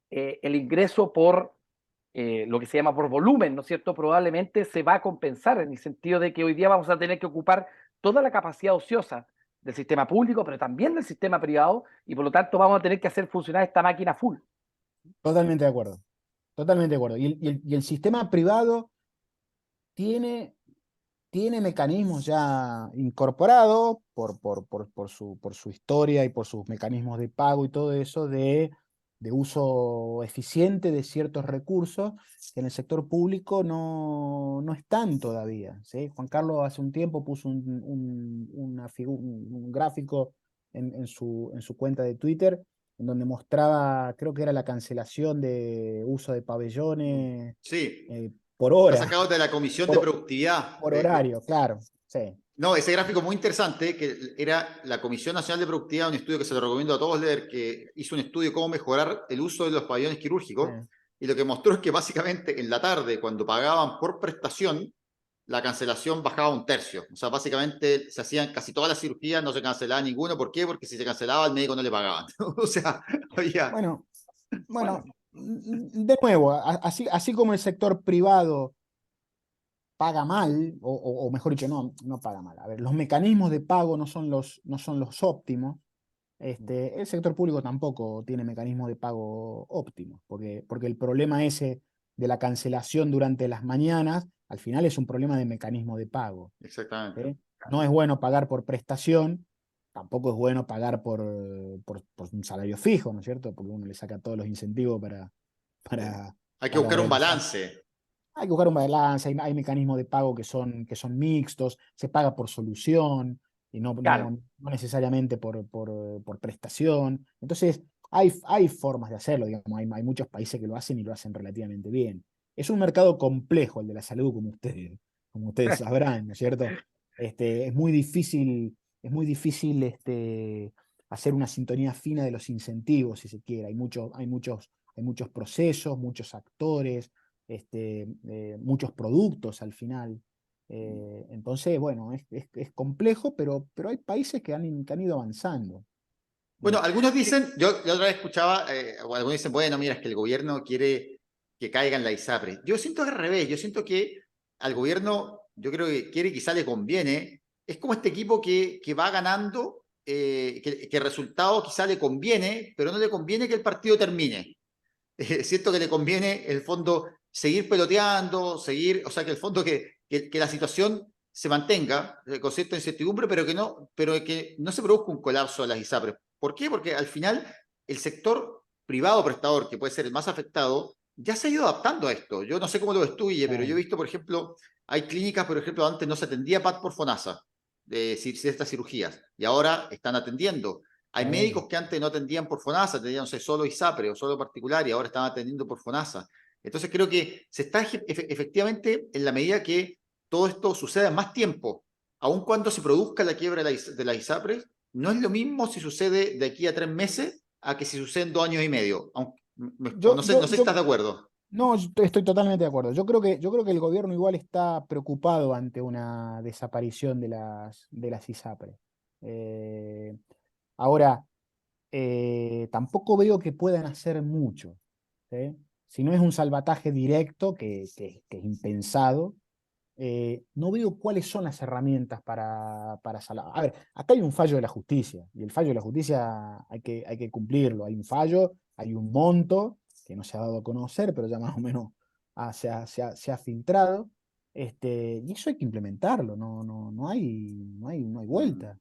el ingreso por lo que se llama por volumen, ¿no es cierto?, probablemente se va a compensar en el sentido de que hoy día vamos a tener que ocupar toda la capacidad ociosa del sistema público, pero también del sistema privado, y por lo tanto vamos a tener que hacer funcionar esta máquina full. Totalmente de acuerdo. Totalmente de acuerdo. Y el sistema privado tiene tiene mecanismos ya incorporados por su historia y por sus mecanismos de pago y todo eso, de uso eficiente de ciertos recursos que en el sector público no están todavía, ¿sí? Juan Carlos hace un tiempo puso un gráfico en su cuenta de Twitter en donde mostraba, creo que era la cancelación de uso de pabellones Sí, por está hora, sacado de la Comisión de por, Productividad. por horario, claro, sí. No, ese gráfico muy interesante, que era la Comisión Nacional de Productividad, un estudio que se lo recomiendo a todos leer, que hizo un estudio de cómo mejorar el uso de los pabellones quirúrgicos, y lo que mostró es que básicamente en la tarde, cuando pagaban por prestación, la cancelación bajaba un tercio. O sea, básicamente se hacían casi todas las cirugías, no se cancelaba ninguna. ¿Por qué? Porque si se cancelaba, al médico no le pagaban. O sea, había... Bueno, bueno, de nuevo, así como el sector privado paga mal, o mejor dicho, no paga mal. A ver, los mecanismos de pago no son los óptimos. El sector público tampoco tiene mecanismos de pago óptimos, porque el problema ese de la cancelación durante las mañanas, al final es un problema de mecanismo de pago. Exactamente. ¿Sí? No es bueno pagar por prestación, tampoco es bueno pagar por un salario fijo, ¿no es cierto? Porque uno le saca todos los incentivos para, Hay que para buscar un realizar. balance. Hay que buscar un balance, hay mecanismos de pago que son mixtos, se paga por solución y Claro. no necesariamente por prestación. Entonces, hay formas de hacerlo, digamos, hay muchos países que lo hacen y lo hacen relativamente bien. Es un mercado complejo el de la salud, como ustedes sabrán, ¿no es cierto? Es muy difícil hacer una sintonía fina de los incentivos, si se quiere. Hay muchos procesos, muchos actores, muchos productos al final. Entonces, bueno, es complejo, pero hay países que han ido avanzando. Bueno, algunos dicen, yo la otra vez escuchaba, o algunos dicen, bueno, mira, es que el gobierno quiere que caiga en la ISAPRE. Yo siento que al revés, yo siento que al gobierno, yo creo que quiere, quizá le conviene. Es como este equipo que va ganando, que el resultado quizá le conviene, pero no le conviene que el partido termine. Siento que le conviene, en el fondo, seguir peloteando, seguir, o sea, que el fondo que la situación se mantenga con cierta incertidumbre, pero que no se produzca un colapso de las ISAPRES. ¿Por qué? Porque al final el sector privado prestador, que puede ser el más afectado, ya se ha ido adaptando a esto. Yo no sé cómo lo estudié, pero yo he visto, por ejemplo, hay clínicas, por ejemplo, antes no se atendía PAD por FONASA, de estas cirugías, y ahora están atendiendo. Hay médicos que antes no atendían por FONASA, atendían, no sé, solo ISAPRE o solo particular, y ahora están atendiendo por FONASA. Entonces creo que se está efectivamente, en la medida que todo esto suceda en más tiempo, aun cuando se produzca la quiebra de la ISAPRES, no es lo mismo si sucede de aquí a 3 meses a que si sucede en 2 años y medio. O Yo, no sé, yo, no sé si yo, estás de acuerdo. no, yo estoy totalmente de acuerdo. Yo creo que el gobierno igual está preocupado ante una desaparición de las ISAPRE. Eh, Ahora, tampoco veo que puedan hacer mucho, ¿sí? Si no es un salvataje directo, que es impensado, no veo cuáles son las herramientas para salvar. A ver, acá hay un fallo de la justicia, y el fallo de la justicia hay que cumplirlo. Hay un fallo, hay un monto que no se ha dado a conocer, pero ya más o menos se ha filtrado, y eso hay que implementarlo, no hay vuelta.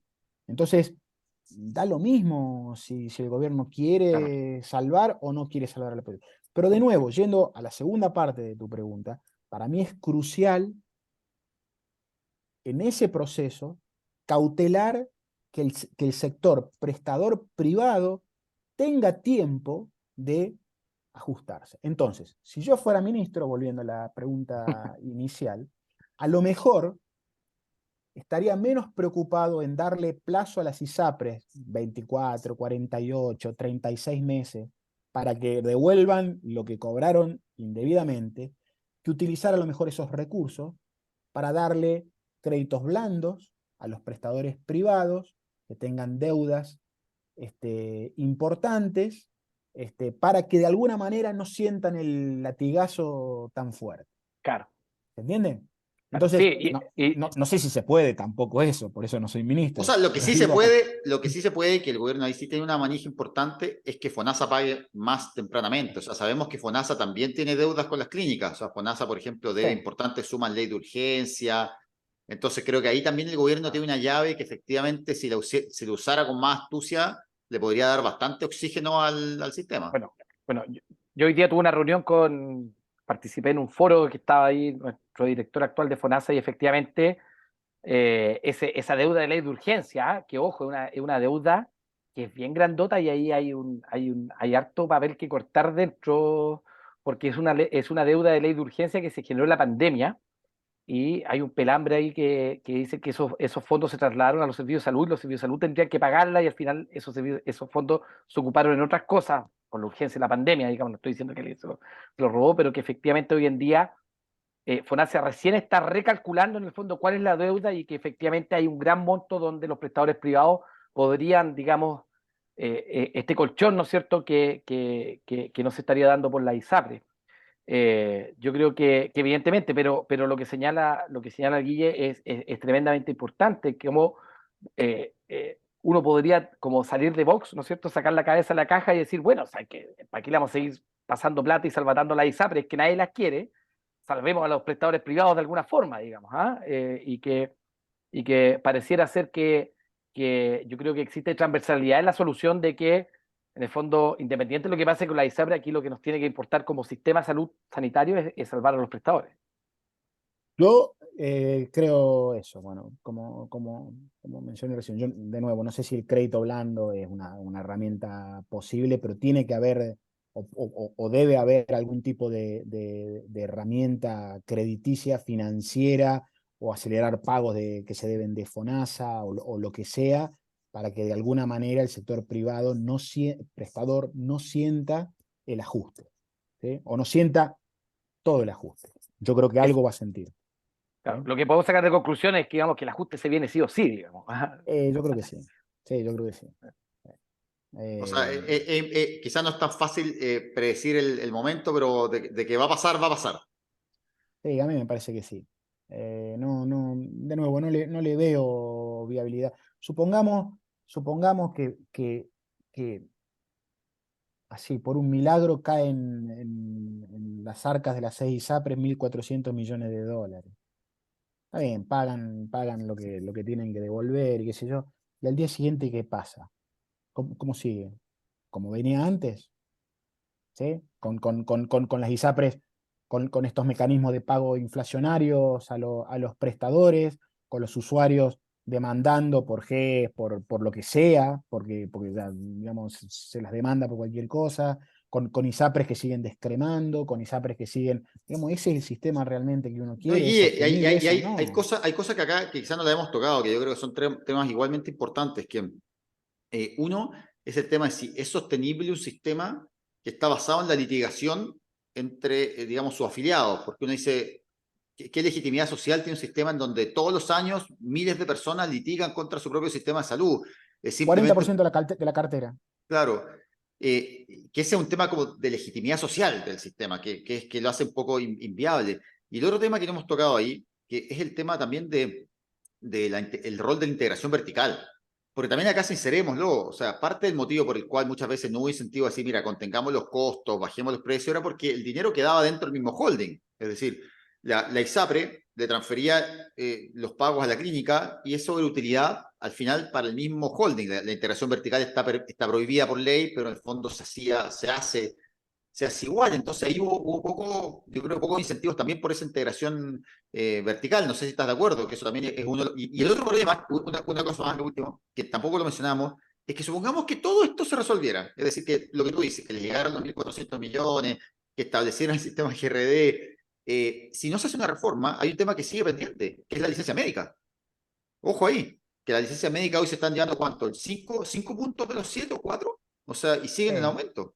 Entonces, da lo mismo si el gobierno Claro. quiere salvar o no quiere salvar a la población. Pero de nuevo, yendo a la segunda parte de tu pregunta, para mí es crucial en ese proceso cautelar que el sector prestador privado tenga tiempo de ajustarse. Entonces, si yo fuera ministro, volviendo a la pregunta inicial, a lo mejor estaría menos preocupado en darle plazo a las ISAPRES, 24, 48, 36 meses, para que devuelvan lo que cobraron indebidamente, que utilizar a lo mejor esos recursos para darle créditos blandos a los prestadores privados que tengan deudas importantes, para que de alguna manera no sientan el latigazo tan fuerte. Claro. ¿Se entiende? Claro. Entonces, Sí, no sé si se puede tampoco eso, por eso no soy O ministro. sea, Pero digo, lo que sí se puede, que el gobierno ahí sí tiene una manija importante, es que FONASA pague más tempranamente. O sea, sabemos que FONASA también tiene deudas con las clínicas. O sea, FONASA, por ejemplo, debe sí, importantes sumas en ley de urgencia. Entonces creo que ahí también el gobierno tiene una llave que efectivamente si la usara con más astucia, le podría dar bastante oxígeno al sistema. Bueno, yo hoy día tuve una reunión participé en un foro que estaba ahí nuestro director actual de FONASA y efectivamente esa deuda de ley de urgencia, que ojo, es una deuda que es bien grandota y ahí hay harto papel que cortar dentro, porque es una deuda de ley de urgencia que se generó en la pandemia y hay un pelambre ahí que dice que esos fondos se trasladaron a los servicios de salud, los servicios de salud tendrían que pagarla y al final esos fondos se ocuparon en otras cosas, por la urgencia de la pandemia, digamos, no estoy diciendo que se lo robó, pero que efectivamente hoy en día FONASA recién está recalculando en el fondo cuál es la deuda y que efectivamente hay un gran monto donde los prestadores privados podrían, digamos, este colchón, ¿no es cierto?, que no se estaría dando por la ISAPRE. Yo creo que evidentemente, pero lo que señala Guille es tremendamente importante, como uno podría como salir de Vox, ¿no es cierto?, sacar la cabeza de la caja y decir, bueno, o sea, ¿para qué le vamos a seguir pasando plata y salvatando la ISAPRE? Es que nadie las quiere, salvemos a los prestadores privados de alguna forma, digamos, ¿ah? Y que pareciera ser que yo creo que existe transversalidad en la solución de que, en el fondo, independiente de lo que pase con la ISAPRE, aquí lo que nos tiene que importar como sistema de salud sanitario es salvar a los prestadores. Yo creo eso, bueno, como mencioné recién, yo de nuevo, no sé si el crédito blando es una herramienta posible, pero tiene que haber o debe haber algún tipo de herramienta crediticia, financiera, o acelerar pagos que se deben de FONASA o lo que sea, para que de alguna manera el sector privado, prestador, no sienta el ajuste, ¿sí? O no sienta todo el ajuste. Yo creo que Es, algo va a sentir. claro, lo que podemos sacar de conclusión es que, digamos, que el ajuste se viene sí o sí, digamos. Yo creo que sí. Sí, yo creo que sí. O sea, Eh, quizás no es tan fácil predecir el momento, pero de que va a pasar, va a pasar. sí, a mí me parece que sí. De nuevo, no le veo viabilidad. Supongamos que así, por un milagro, caen en las arcas de las 6 ISAPRES 1.400 millones de dólares. Está bien, pagan lo que tienen que devolver y qué sé yo. Y al día siguiente, ¿qué pasa? ¿Cómo sigue? ¿Como venía antes? ¿Sí? Con las ISAPRES, con estos mecanismos de pago inflacionarios a los prestadores, con los usuarios demandando por GES, por lo que sea, porque ya, digamos, se las demanda por cualquier cosa, con ISAPRES que siguen descremando, con ISAPRES que siguen, digamos, ese es el sistema realmente que uno No, quiere, es y sostenible eso, hay cosas que acá que quizás no la hemos tocado, que yo creo que son temas igualmente importantes, que uno es el tema de si es sostenible un sistema que está basado en la litigación entre, digamos, sus afiliados, porque uno dice, ¿qué legitimidad social tiene un sistema en donde todos los años miles de personas litigan contra su propio sistema de salud? Es simplemente, 40% de la cartera. claro, que ese es un tema como de legitimidad social del sistema, que lo hace un poco inviable. Y el otro tema que no hemos tocado ahí, que es el tema también el rol de la integración vertical. Porque también acá sincerémoslo, o sea, parte del motivo por el cual muchas veces no hubo incentivo a decir, mira, contengamos los costos, bajemos los precios, era porque el dinero quedaba dentro del mismo holding. Es decir, la ISAPRE le transfería los pagos a la clínica y eso era utilidad al final para el mismo holding. La integración vertical está prohibida por ley, pero en el fondo se hace igual. Entonces ahí hubo poco, yo creo, pocos incentivos también por esa integración vertical. No sé si estás de acuerdo, que eso también es uno. Y el otro problema, una cosa más, lo último, que tampoco lo mencionamos, es que supongamos que todo esto se resolviera. Es decir, que lo que tú dices, que le llegaran los 1.400 millones, que establecieran el sistema GRD. Si no se hace una reforma, hay un tema que sigue pendiente, que es la licencia médica. Ojo ahí, que la licencia médica hoy se están llevando ¿cuánto? ¿Cinco puntos de los 7 o 4? O sea, y siguen en Sí, aumento.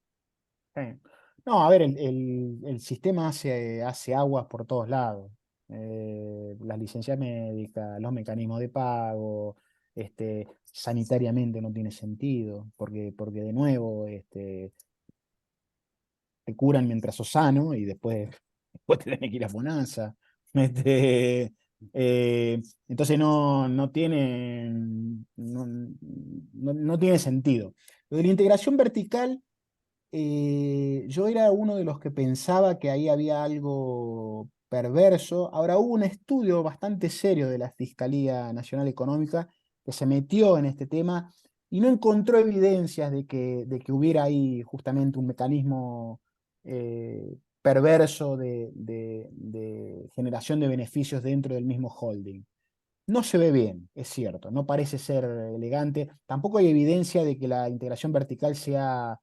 sí. No, a ver, el sistema hace aguas por todos lados. Las licencias médicas, los mecanismos de pago, sanitariamente no tiene sentido, porque de nuevo te curan mientras sos sano y después te tenés que ir a FONASA. Entonces no tiene sentido. Lo de la integración vertical. Yo era uno de los que pensaba que ahí había algo perverso. Ahora, hubo un estudio bastante serio de la Fiscalía Nacional Económica que se metió en este tema y no encontró evidencias de que hubiera ahí justamente un mecanismo perverso de generación de beneficios dentro del mismo holding. No se ve bien, es cierto, no parece ser elegante. Tampoco hay evidencia de que la integración vertical sea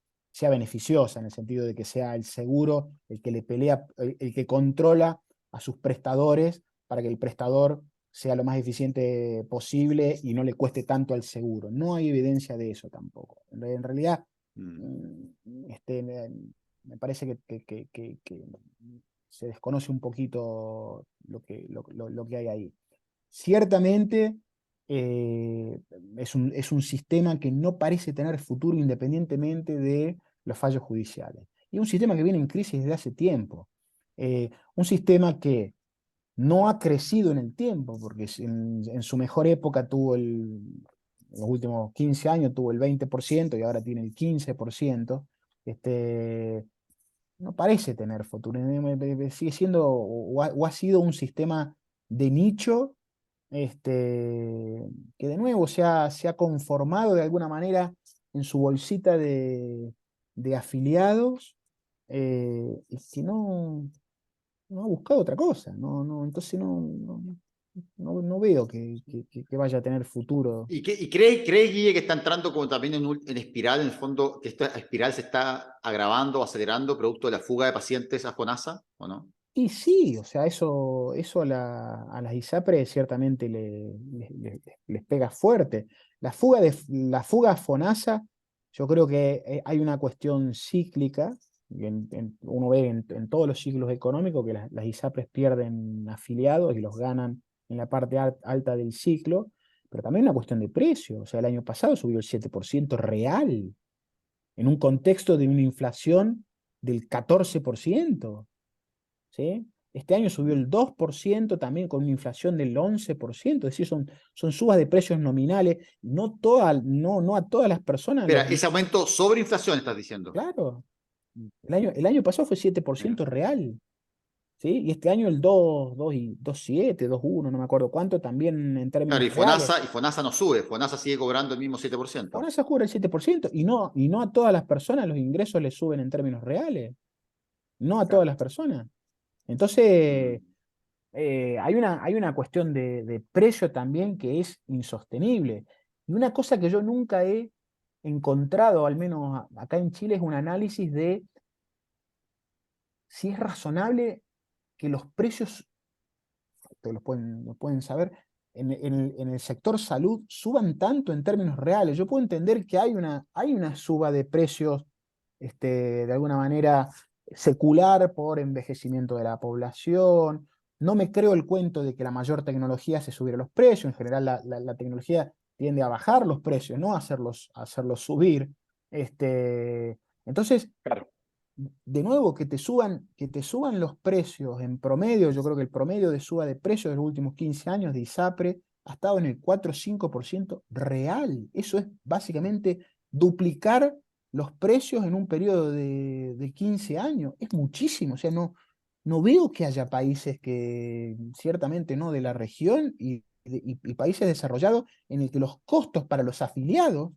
beneficiosa, en el sentido de que sea el seguro el que le pelea, el que controla a sus prestadores para que el prestador sea lo más eficiente posible y no le cueste tanto al seguro. No hay evidencia de eso tampoco. En realidad, me parece que se desconoce un poquito lo que hay ahí. Ciertamente es un sistema que no parece tener futuro independientemente de los fallos judiciales. Y un sistema que viene en crisis desde hace tiempo. Un sistema que no ha crecido en el tiempo, porque en su mejor época en los últimos 15 años tuvo el 20% y ahora tiene el 15%. No parece tener futuro. Sigue siendo o ha sido un sistema de nicho que de nuevo se ha conformado de alguna manera en su bolsita de afiliados y que no ha buscado otra cosa. Entonces no veo que vaya a tener futuro. ¿Y cree, Guille, que está entrando como también en espiral, en el fondo, que esta espiral se está agravando, acelerando, producto de la fuga de pacientes a FONASA, o no? Y sí, o sea, eso a las ISAPRE ciertamente les pega fuerte. La fuga a FONASA, yo creo que hay una cuestión cíclica, y uno ve en todos los ciclos económicos que las ISAPRES pierden afiliados y los ganan en la parte alta del ciclo, pero también una cuestión de precio. O sea, el año pasado subió el 7% real, en un contexto de una inflación del 14%. ¿Sí? Este año subió el 2%, también con una inflación del 11%, es decir, son subas de precios nominales, no a todas las personas. Espera, ese aumento sobre inflación estás diciendo. Claro, el año pasado fue 7% real, ¿sí? Y este año el 2,7, 2,1, no me acuerdo cuánto, también en Claro, términos y reales. FONASA no sube, FONASA sigue cobrando el mismo 7%. Ahora se cubre el 7%, y no a todas las personas los ingresos les suben en términos reales, no a todas Claro. las personas. Entonces, hay una cuestión de precio también que es insostenible. Y una cosa que yo nunca he encontrado, al menos acá en Chile, es un análisis de si es razonable que los precios, ustedes lo pueden saber, en el sector salud suban tanto en términos reales. Yo puedo entender que hay una suba de precios, de alguna manera secular por envejecimiento de la población. No me creo el cuento de que la mayor tecnología se subiera los precios. En general, la tecnología tiende a bajar los precios, no a hacerlos subir. Entonces, Claro. de nuevo, que te suban los precios en promedio. Yo creo que el promedio de suba de precios de los últimos 15 años de ISAPRE ha estado en el 4 o 5% real. Eso es básicamente duplicar los precios en un periodo de 15 años. Es muchísimo. O sea, no veo que haya países que, ciertamente no de la región y países desarrollados, en el que los costos para los afiliados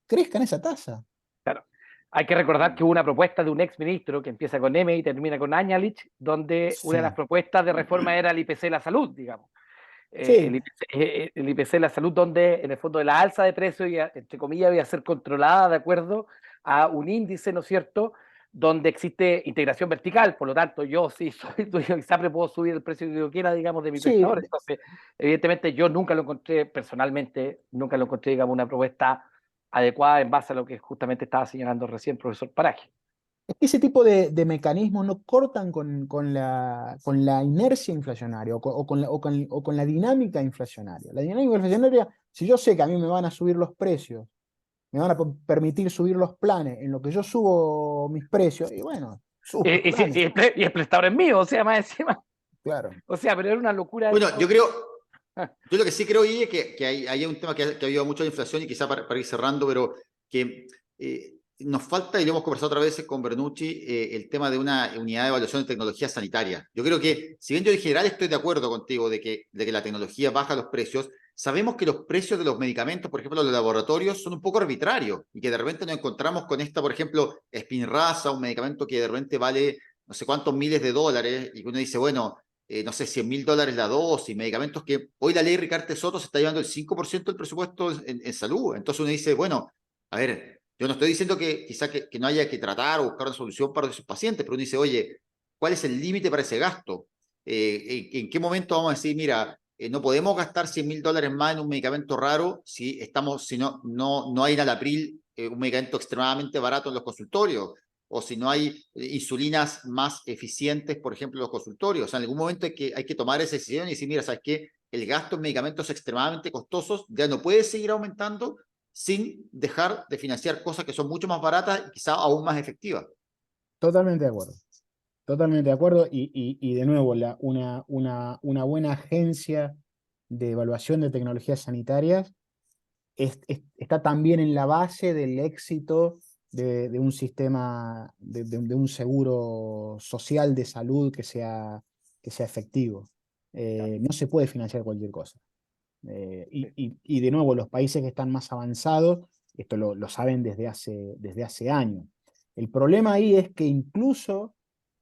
crezcan esa tasa. Claro. Hay que recordar que hubo una propuesta de un ex ministro que empieza con M y termina con Añalich, donde una de las Sí, propuestas de reforma era el IPC de la salud, digamos. sí. El IPC de la salud, donde en el fondo de la alza de precios, entre comillas, iba a ser controlada de acuerdo a un índice, ¿no es cierto?, donde existe integración vertical. Por lo tanto, yo sí soy dueño de ISAPRE, puedo subir el precio que yo quiera, digamos, de mi Sí, prestador. Entonces, evidentemente, yo nunca lo encontré, personalmente, nunca lo encontré, digamos, una propuesta adecuada en base a lo que justamente estaba señalando recién el profesor Paraje. es que ese tipo de mecanismos no cortan con la inercia inflacionaria o con la dinámica inflacionaria. La dinámica inflacionaria, si yo sé que a mí me van a subir los precios, me van a permitir subir los planes en lo que yo subo mis precios, y bueno, subo los planes, Y el prestador es mío, o sea, más encima. claro. O sea, pero era una locura Bueno, esto. yo lo que sí creo, Guille, que hay un tema que ha habido mucho de inflación y quizá para ir cerrando, pero que nos falta, y lo hemos conversado otras veces con Bernucci, el tema de una unidad de evaluación de tecnología sanitaria. Yo creo que, si bien yo en general estoy de acuerdo contigo de que la tecnología baja los precios, sabemos que los precios de los medicamentos, por ejemplo, de los laboratorios, son un poco arbitrarios y que de repente nos encontramos con esta, por ejemplo, Spinraza, un medicamento que de repente vale no sé cuántos miles de dólares y que uno dice, bueno, no sé, $100.000 la dosis, medicamentos que hoy la ley Ricarte Soto se está llevando el 5% del presupuesto en salud. Entonces uno dice, bueno, a ver, yo no estoy diciendo que quizá que no haya que tratar o buscar una solución para esos pacientes, pero uno dice, oye, ¿cuál es el límite para ese gasto? ¿En qué momento vamos a decir, mira, no podemos gastar $100.000 más en un medicamento raro si no hay Enalapril, un medicamento extremadamente barato en los consultorios? O si no hay insulinas más eficientes, por ejemplo, en los consultorios. O sea, en algún momento hay que tomar esa decisión y decir, mira, ¿sabes qué? El gasto en medicamentos extremadamente costosos ya no puede seguir aumentando sin dejar de financiar cosas que son mucho más baratas y quizá aún más efectivas. Totalmente de acuerdo. Totalmente de acuerdo. Y de nuevo, una buena agencia de evaluación de tecnologías sanitarias está también en la base del éxito de un sistema, de un seguro social de salud que sea efectivo. No se puede financiar cualquier cosa. Y de nuevo, los países que están más avanzados, esto lo saben desde hace años. El problema ahí es que incluso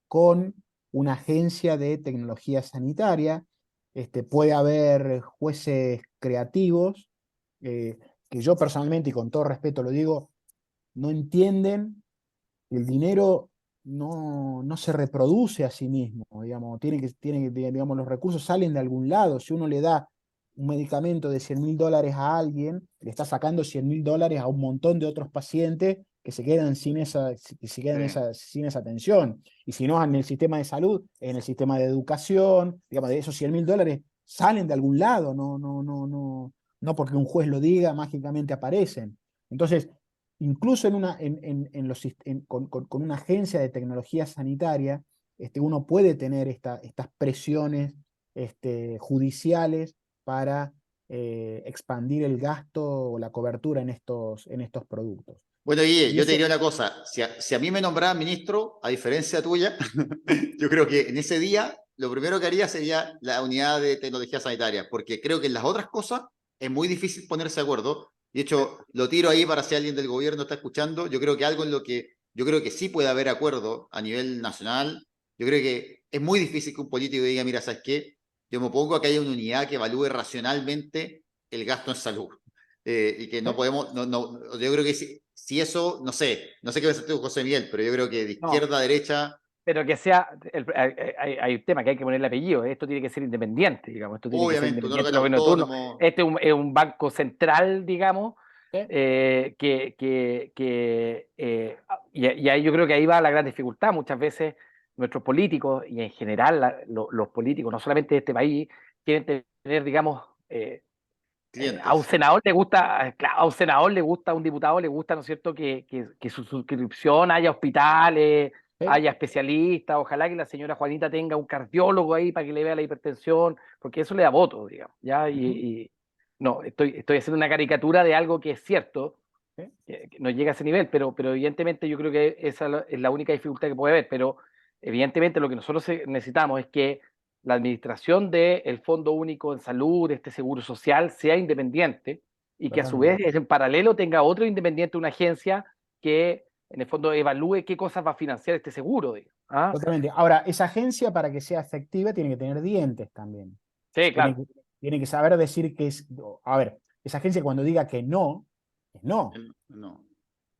con una agencia de tecnología sanitaria, puede haber jueces creativos, que yo personalmente, y con todo respeto lo digo, no entienden que el dinero no se reproduce a sí mismo, digamos, digamos, los recursos salen de algún lado. Si uno le da un medicamento de $100.000 a alguien, le está sacando $100.000 a un montón de otros pacientes que se quedan sin esa atención. Y si no en el sistema de salud, en el sistema de educación, digamos, de esos $100.000 salen de algún lado, no porque un juez lo diga, mágicamente aparecen. Entonces, incluso con una agencia de tecnología sanitaria, uno puede tener estas presiones judiciales para expandir el gasto o la cobertura en estos productos. Bueno, Guille, Y yo te eso, diría una cosa, si a mí me nombraran ministro, a diferencia tuya, yo creo que en ese día lo primero que haría sería la unidad de tecnología sanitaria, porque creo que en las otras cosas es muy difícil ponerse de acuerdo. De hecho, lo tiro ahí para si alguien del gobierno está escuchando, yo creo que algo en lo que yo creo que sí puede haber acuerdo a nivel nacional, yo creo que es muy difícil que un político diga, mira, ¿sabes qué? Yo me opongo a que haya una unidad que evalúe racionalmente el gasto en salud. Y que no podemos, yo creo que si eso, no sé qué pensaste tú, José Miguel, pero yo creo que de No, izquierda a derecha, pero que sea, hay un tema que hay que ponerle apellido, esto tiene que ser independiente, digamos, esto tiene que ser obviamente un independiente del órgano gobierno de turno. autónomo, Este es un banco central, digamos, ¿sí? y ahí yo creo que ahí va la gran dificultad. Muchas veces nuestros políticos, y en general los políticos, no solamente de este país, quieren tener, digamos, a un clientes. senador le gusta, a un senador le gusta, a un diputado le gusta, ¿no es cierto?, que su suscripción haya hospitales, ¿Sí? haya especialistas, ojalá que la señora Juanita tenga un cardiólogo ahí para que le vea la hipertensión, porque eso le da votos, digamos, ¿ya? Ujú. No, estoy haciendo una caricatura de algo que es cierto, ¿Sí? que no llega a ese nivel, pero evidentemente yo creo que esa es la única dificultad que puede haber, pero evidentemente lo que nosotros necesitamos es que la administración del Fondo Único en Salud, de este seguro social, sea independiente y que a su Totalmente. vez en paralelo tenga otro independiente, una agencia que en el fondo evalúe qué cosas va a financiar este seguro. Digamos, ¿ah? Totalmente. Ahora, esa agencia para que sea efectiva tiene que tener dientes también. Sí, Tiene claro. que, tiene que saber decir que es... A ver, esa agencia cuando diga que no, es no. No.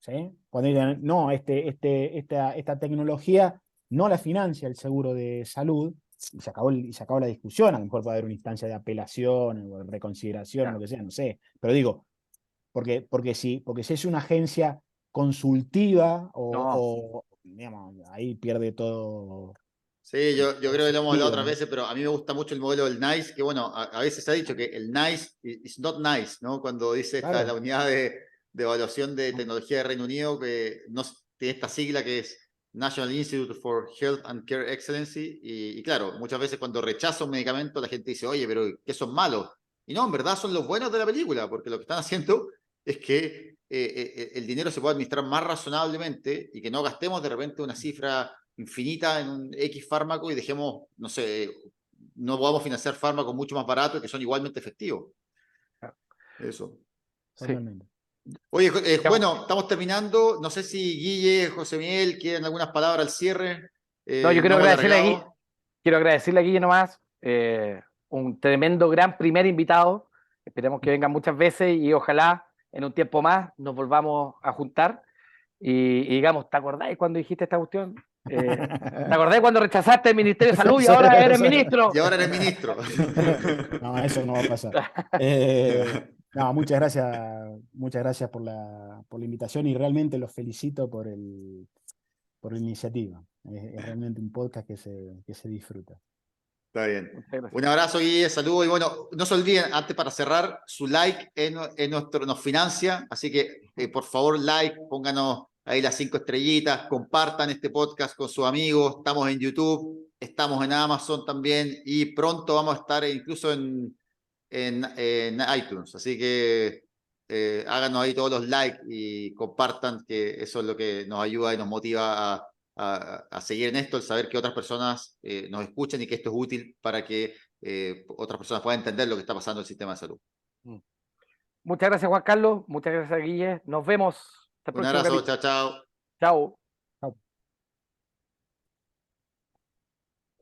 ¿Sí? Cuando digan, no, esta tecnología no la financia el seguro de salud, y se acabó la discusión, a lo mejor puede haber una instancia de apelación o de reconsideración o lo Claro. que sea, no sé. Pero digo, porque si es una agencia consultiva No, digamos, ahí pierde todo, Sí, yo creo que lo hemos hablado sentido, otras ¿no? veces, pero a mí me gusta mucho el modelo del NICE, que bueno, a veces se ha dicho que el NICE is not nice, ¿no? Cuando dice la Claro. unidad de evaluación de tecnología de Reino Unido, que no tiene esta sigla que es National Institute for Health and Care Excellency, y claro, muchas veces cuando rechaza un medicamento la gente dice, oye, pero ¿qué son malos? Y no, en verdad son los buenos de la película, porque lo que están haciendo es que el dinero se puede administrar más razonablemente y que no gastemos de repente una cifra infinita en un X fármaco y dejemos, no sé, no podamos financiar fármacos mucho más baratos que son igualmente efectivos. Eso. Sí. Totalmente. Oye, Ya. bueno, estamos terminando. No sé si Guille, José Miguel quieren algunas palabras al cierre. No, yo quiero hemos agradecerle aquí, alargado. quiero agradecerle a Guille nomás, un tremendo, gran primer invitado. Esperemos que vengan muchas veces y ojalá en un tiempo más nos volvamos a juntar y digamos, ¿te acordáis cuando dijiste esta cuestión? ¿Te acordás cuando rechazaste el Ministerio de Salud y ahora eres ministro? Y ahora eres ministro. No, eso no va a pasar. No, muchas gracias por la invitación y realmente los felicito por la iniciativa. Es realmente un podcast que se disfruta. Está bien. Muchas gracias. Un abrazo, Guille, saludos y bueno, no se olviden, antes para cerrar, su like nos financia, así que por favor like, pónganos ahí las 5 estrellitas, compartan este podcast con sus amigos, estamos en YouTube, estamos en Amazon también y pronto vamos a estar incluso en iTunes, así que háganos ahí todos los likes y compartan, que eso es lo que nos ayuda y nos motiva a seguir en esto, el saber que otras personas nos escuchan y que esto es útil para que otras personas puedan entender lo que está pasando en el sistema de salud. Muchas gracias, Juan Carlos. Muchas gracias, Guille. Nos vemos hasta el Un próximo abrazo, capítulo. chao, chao. Chao.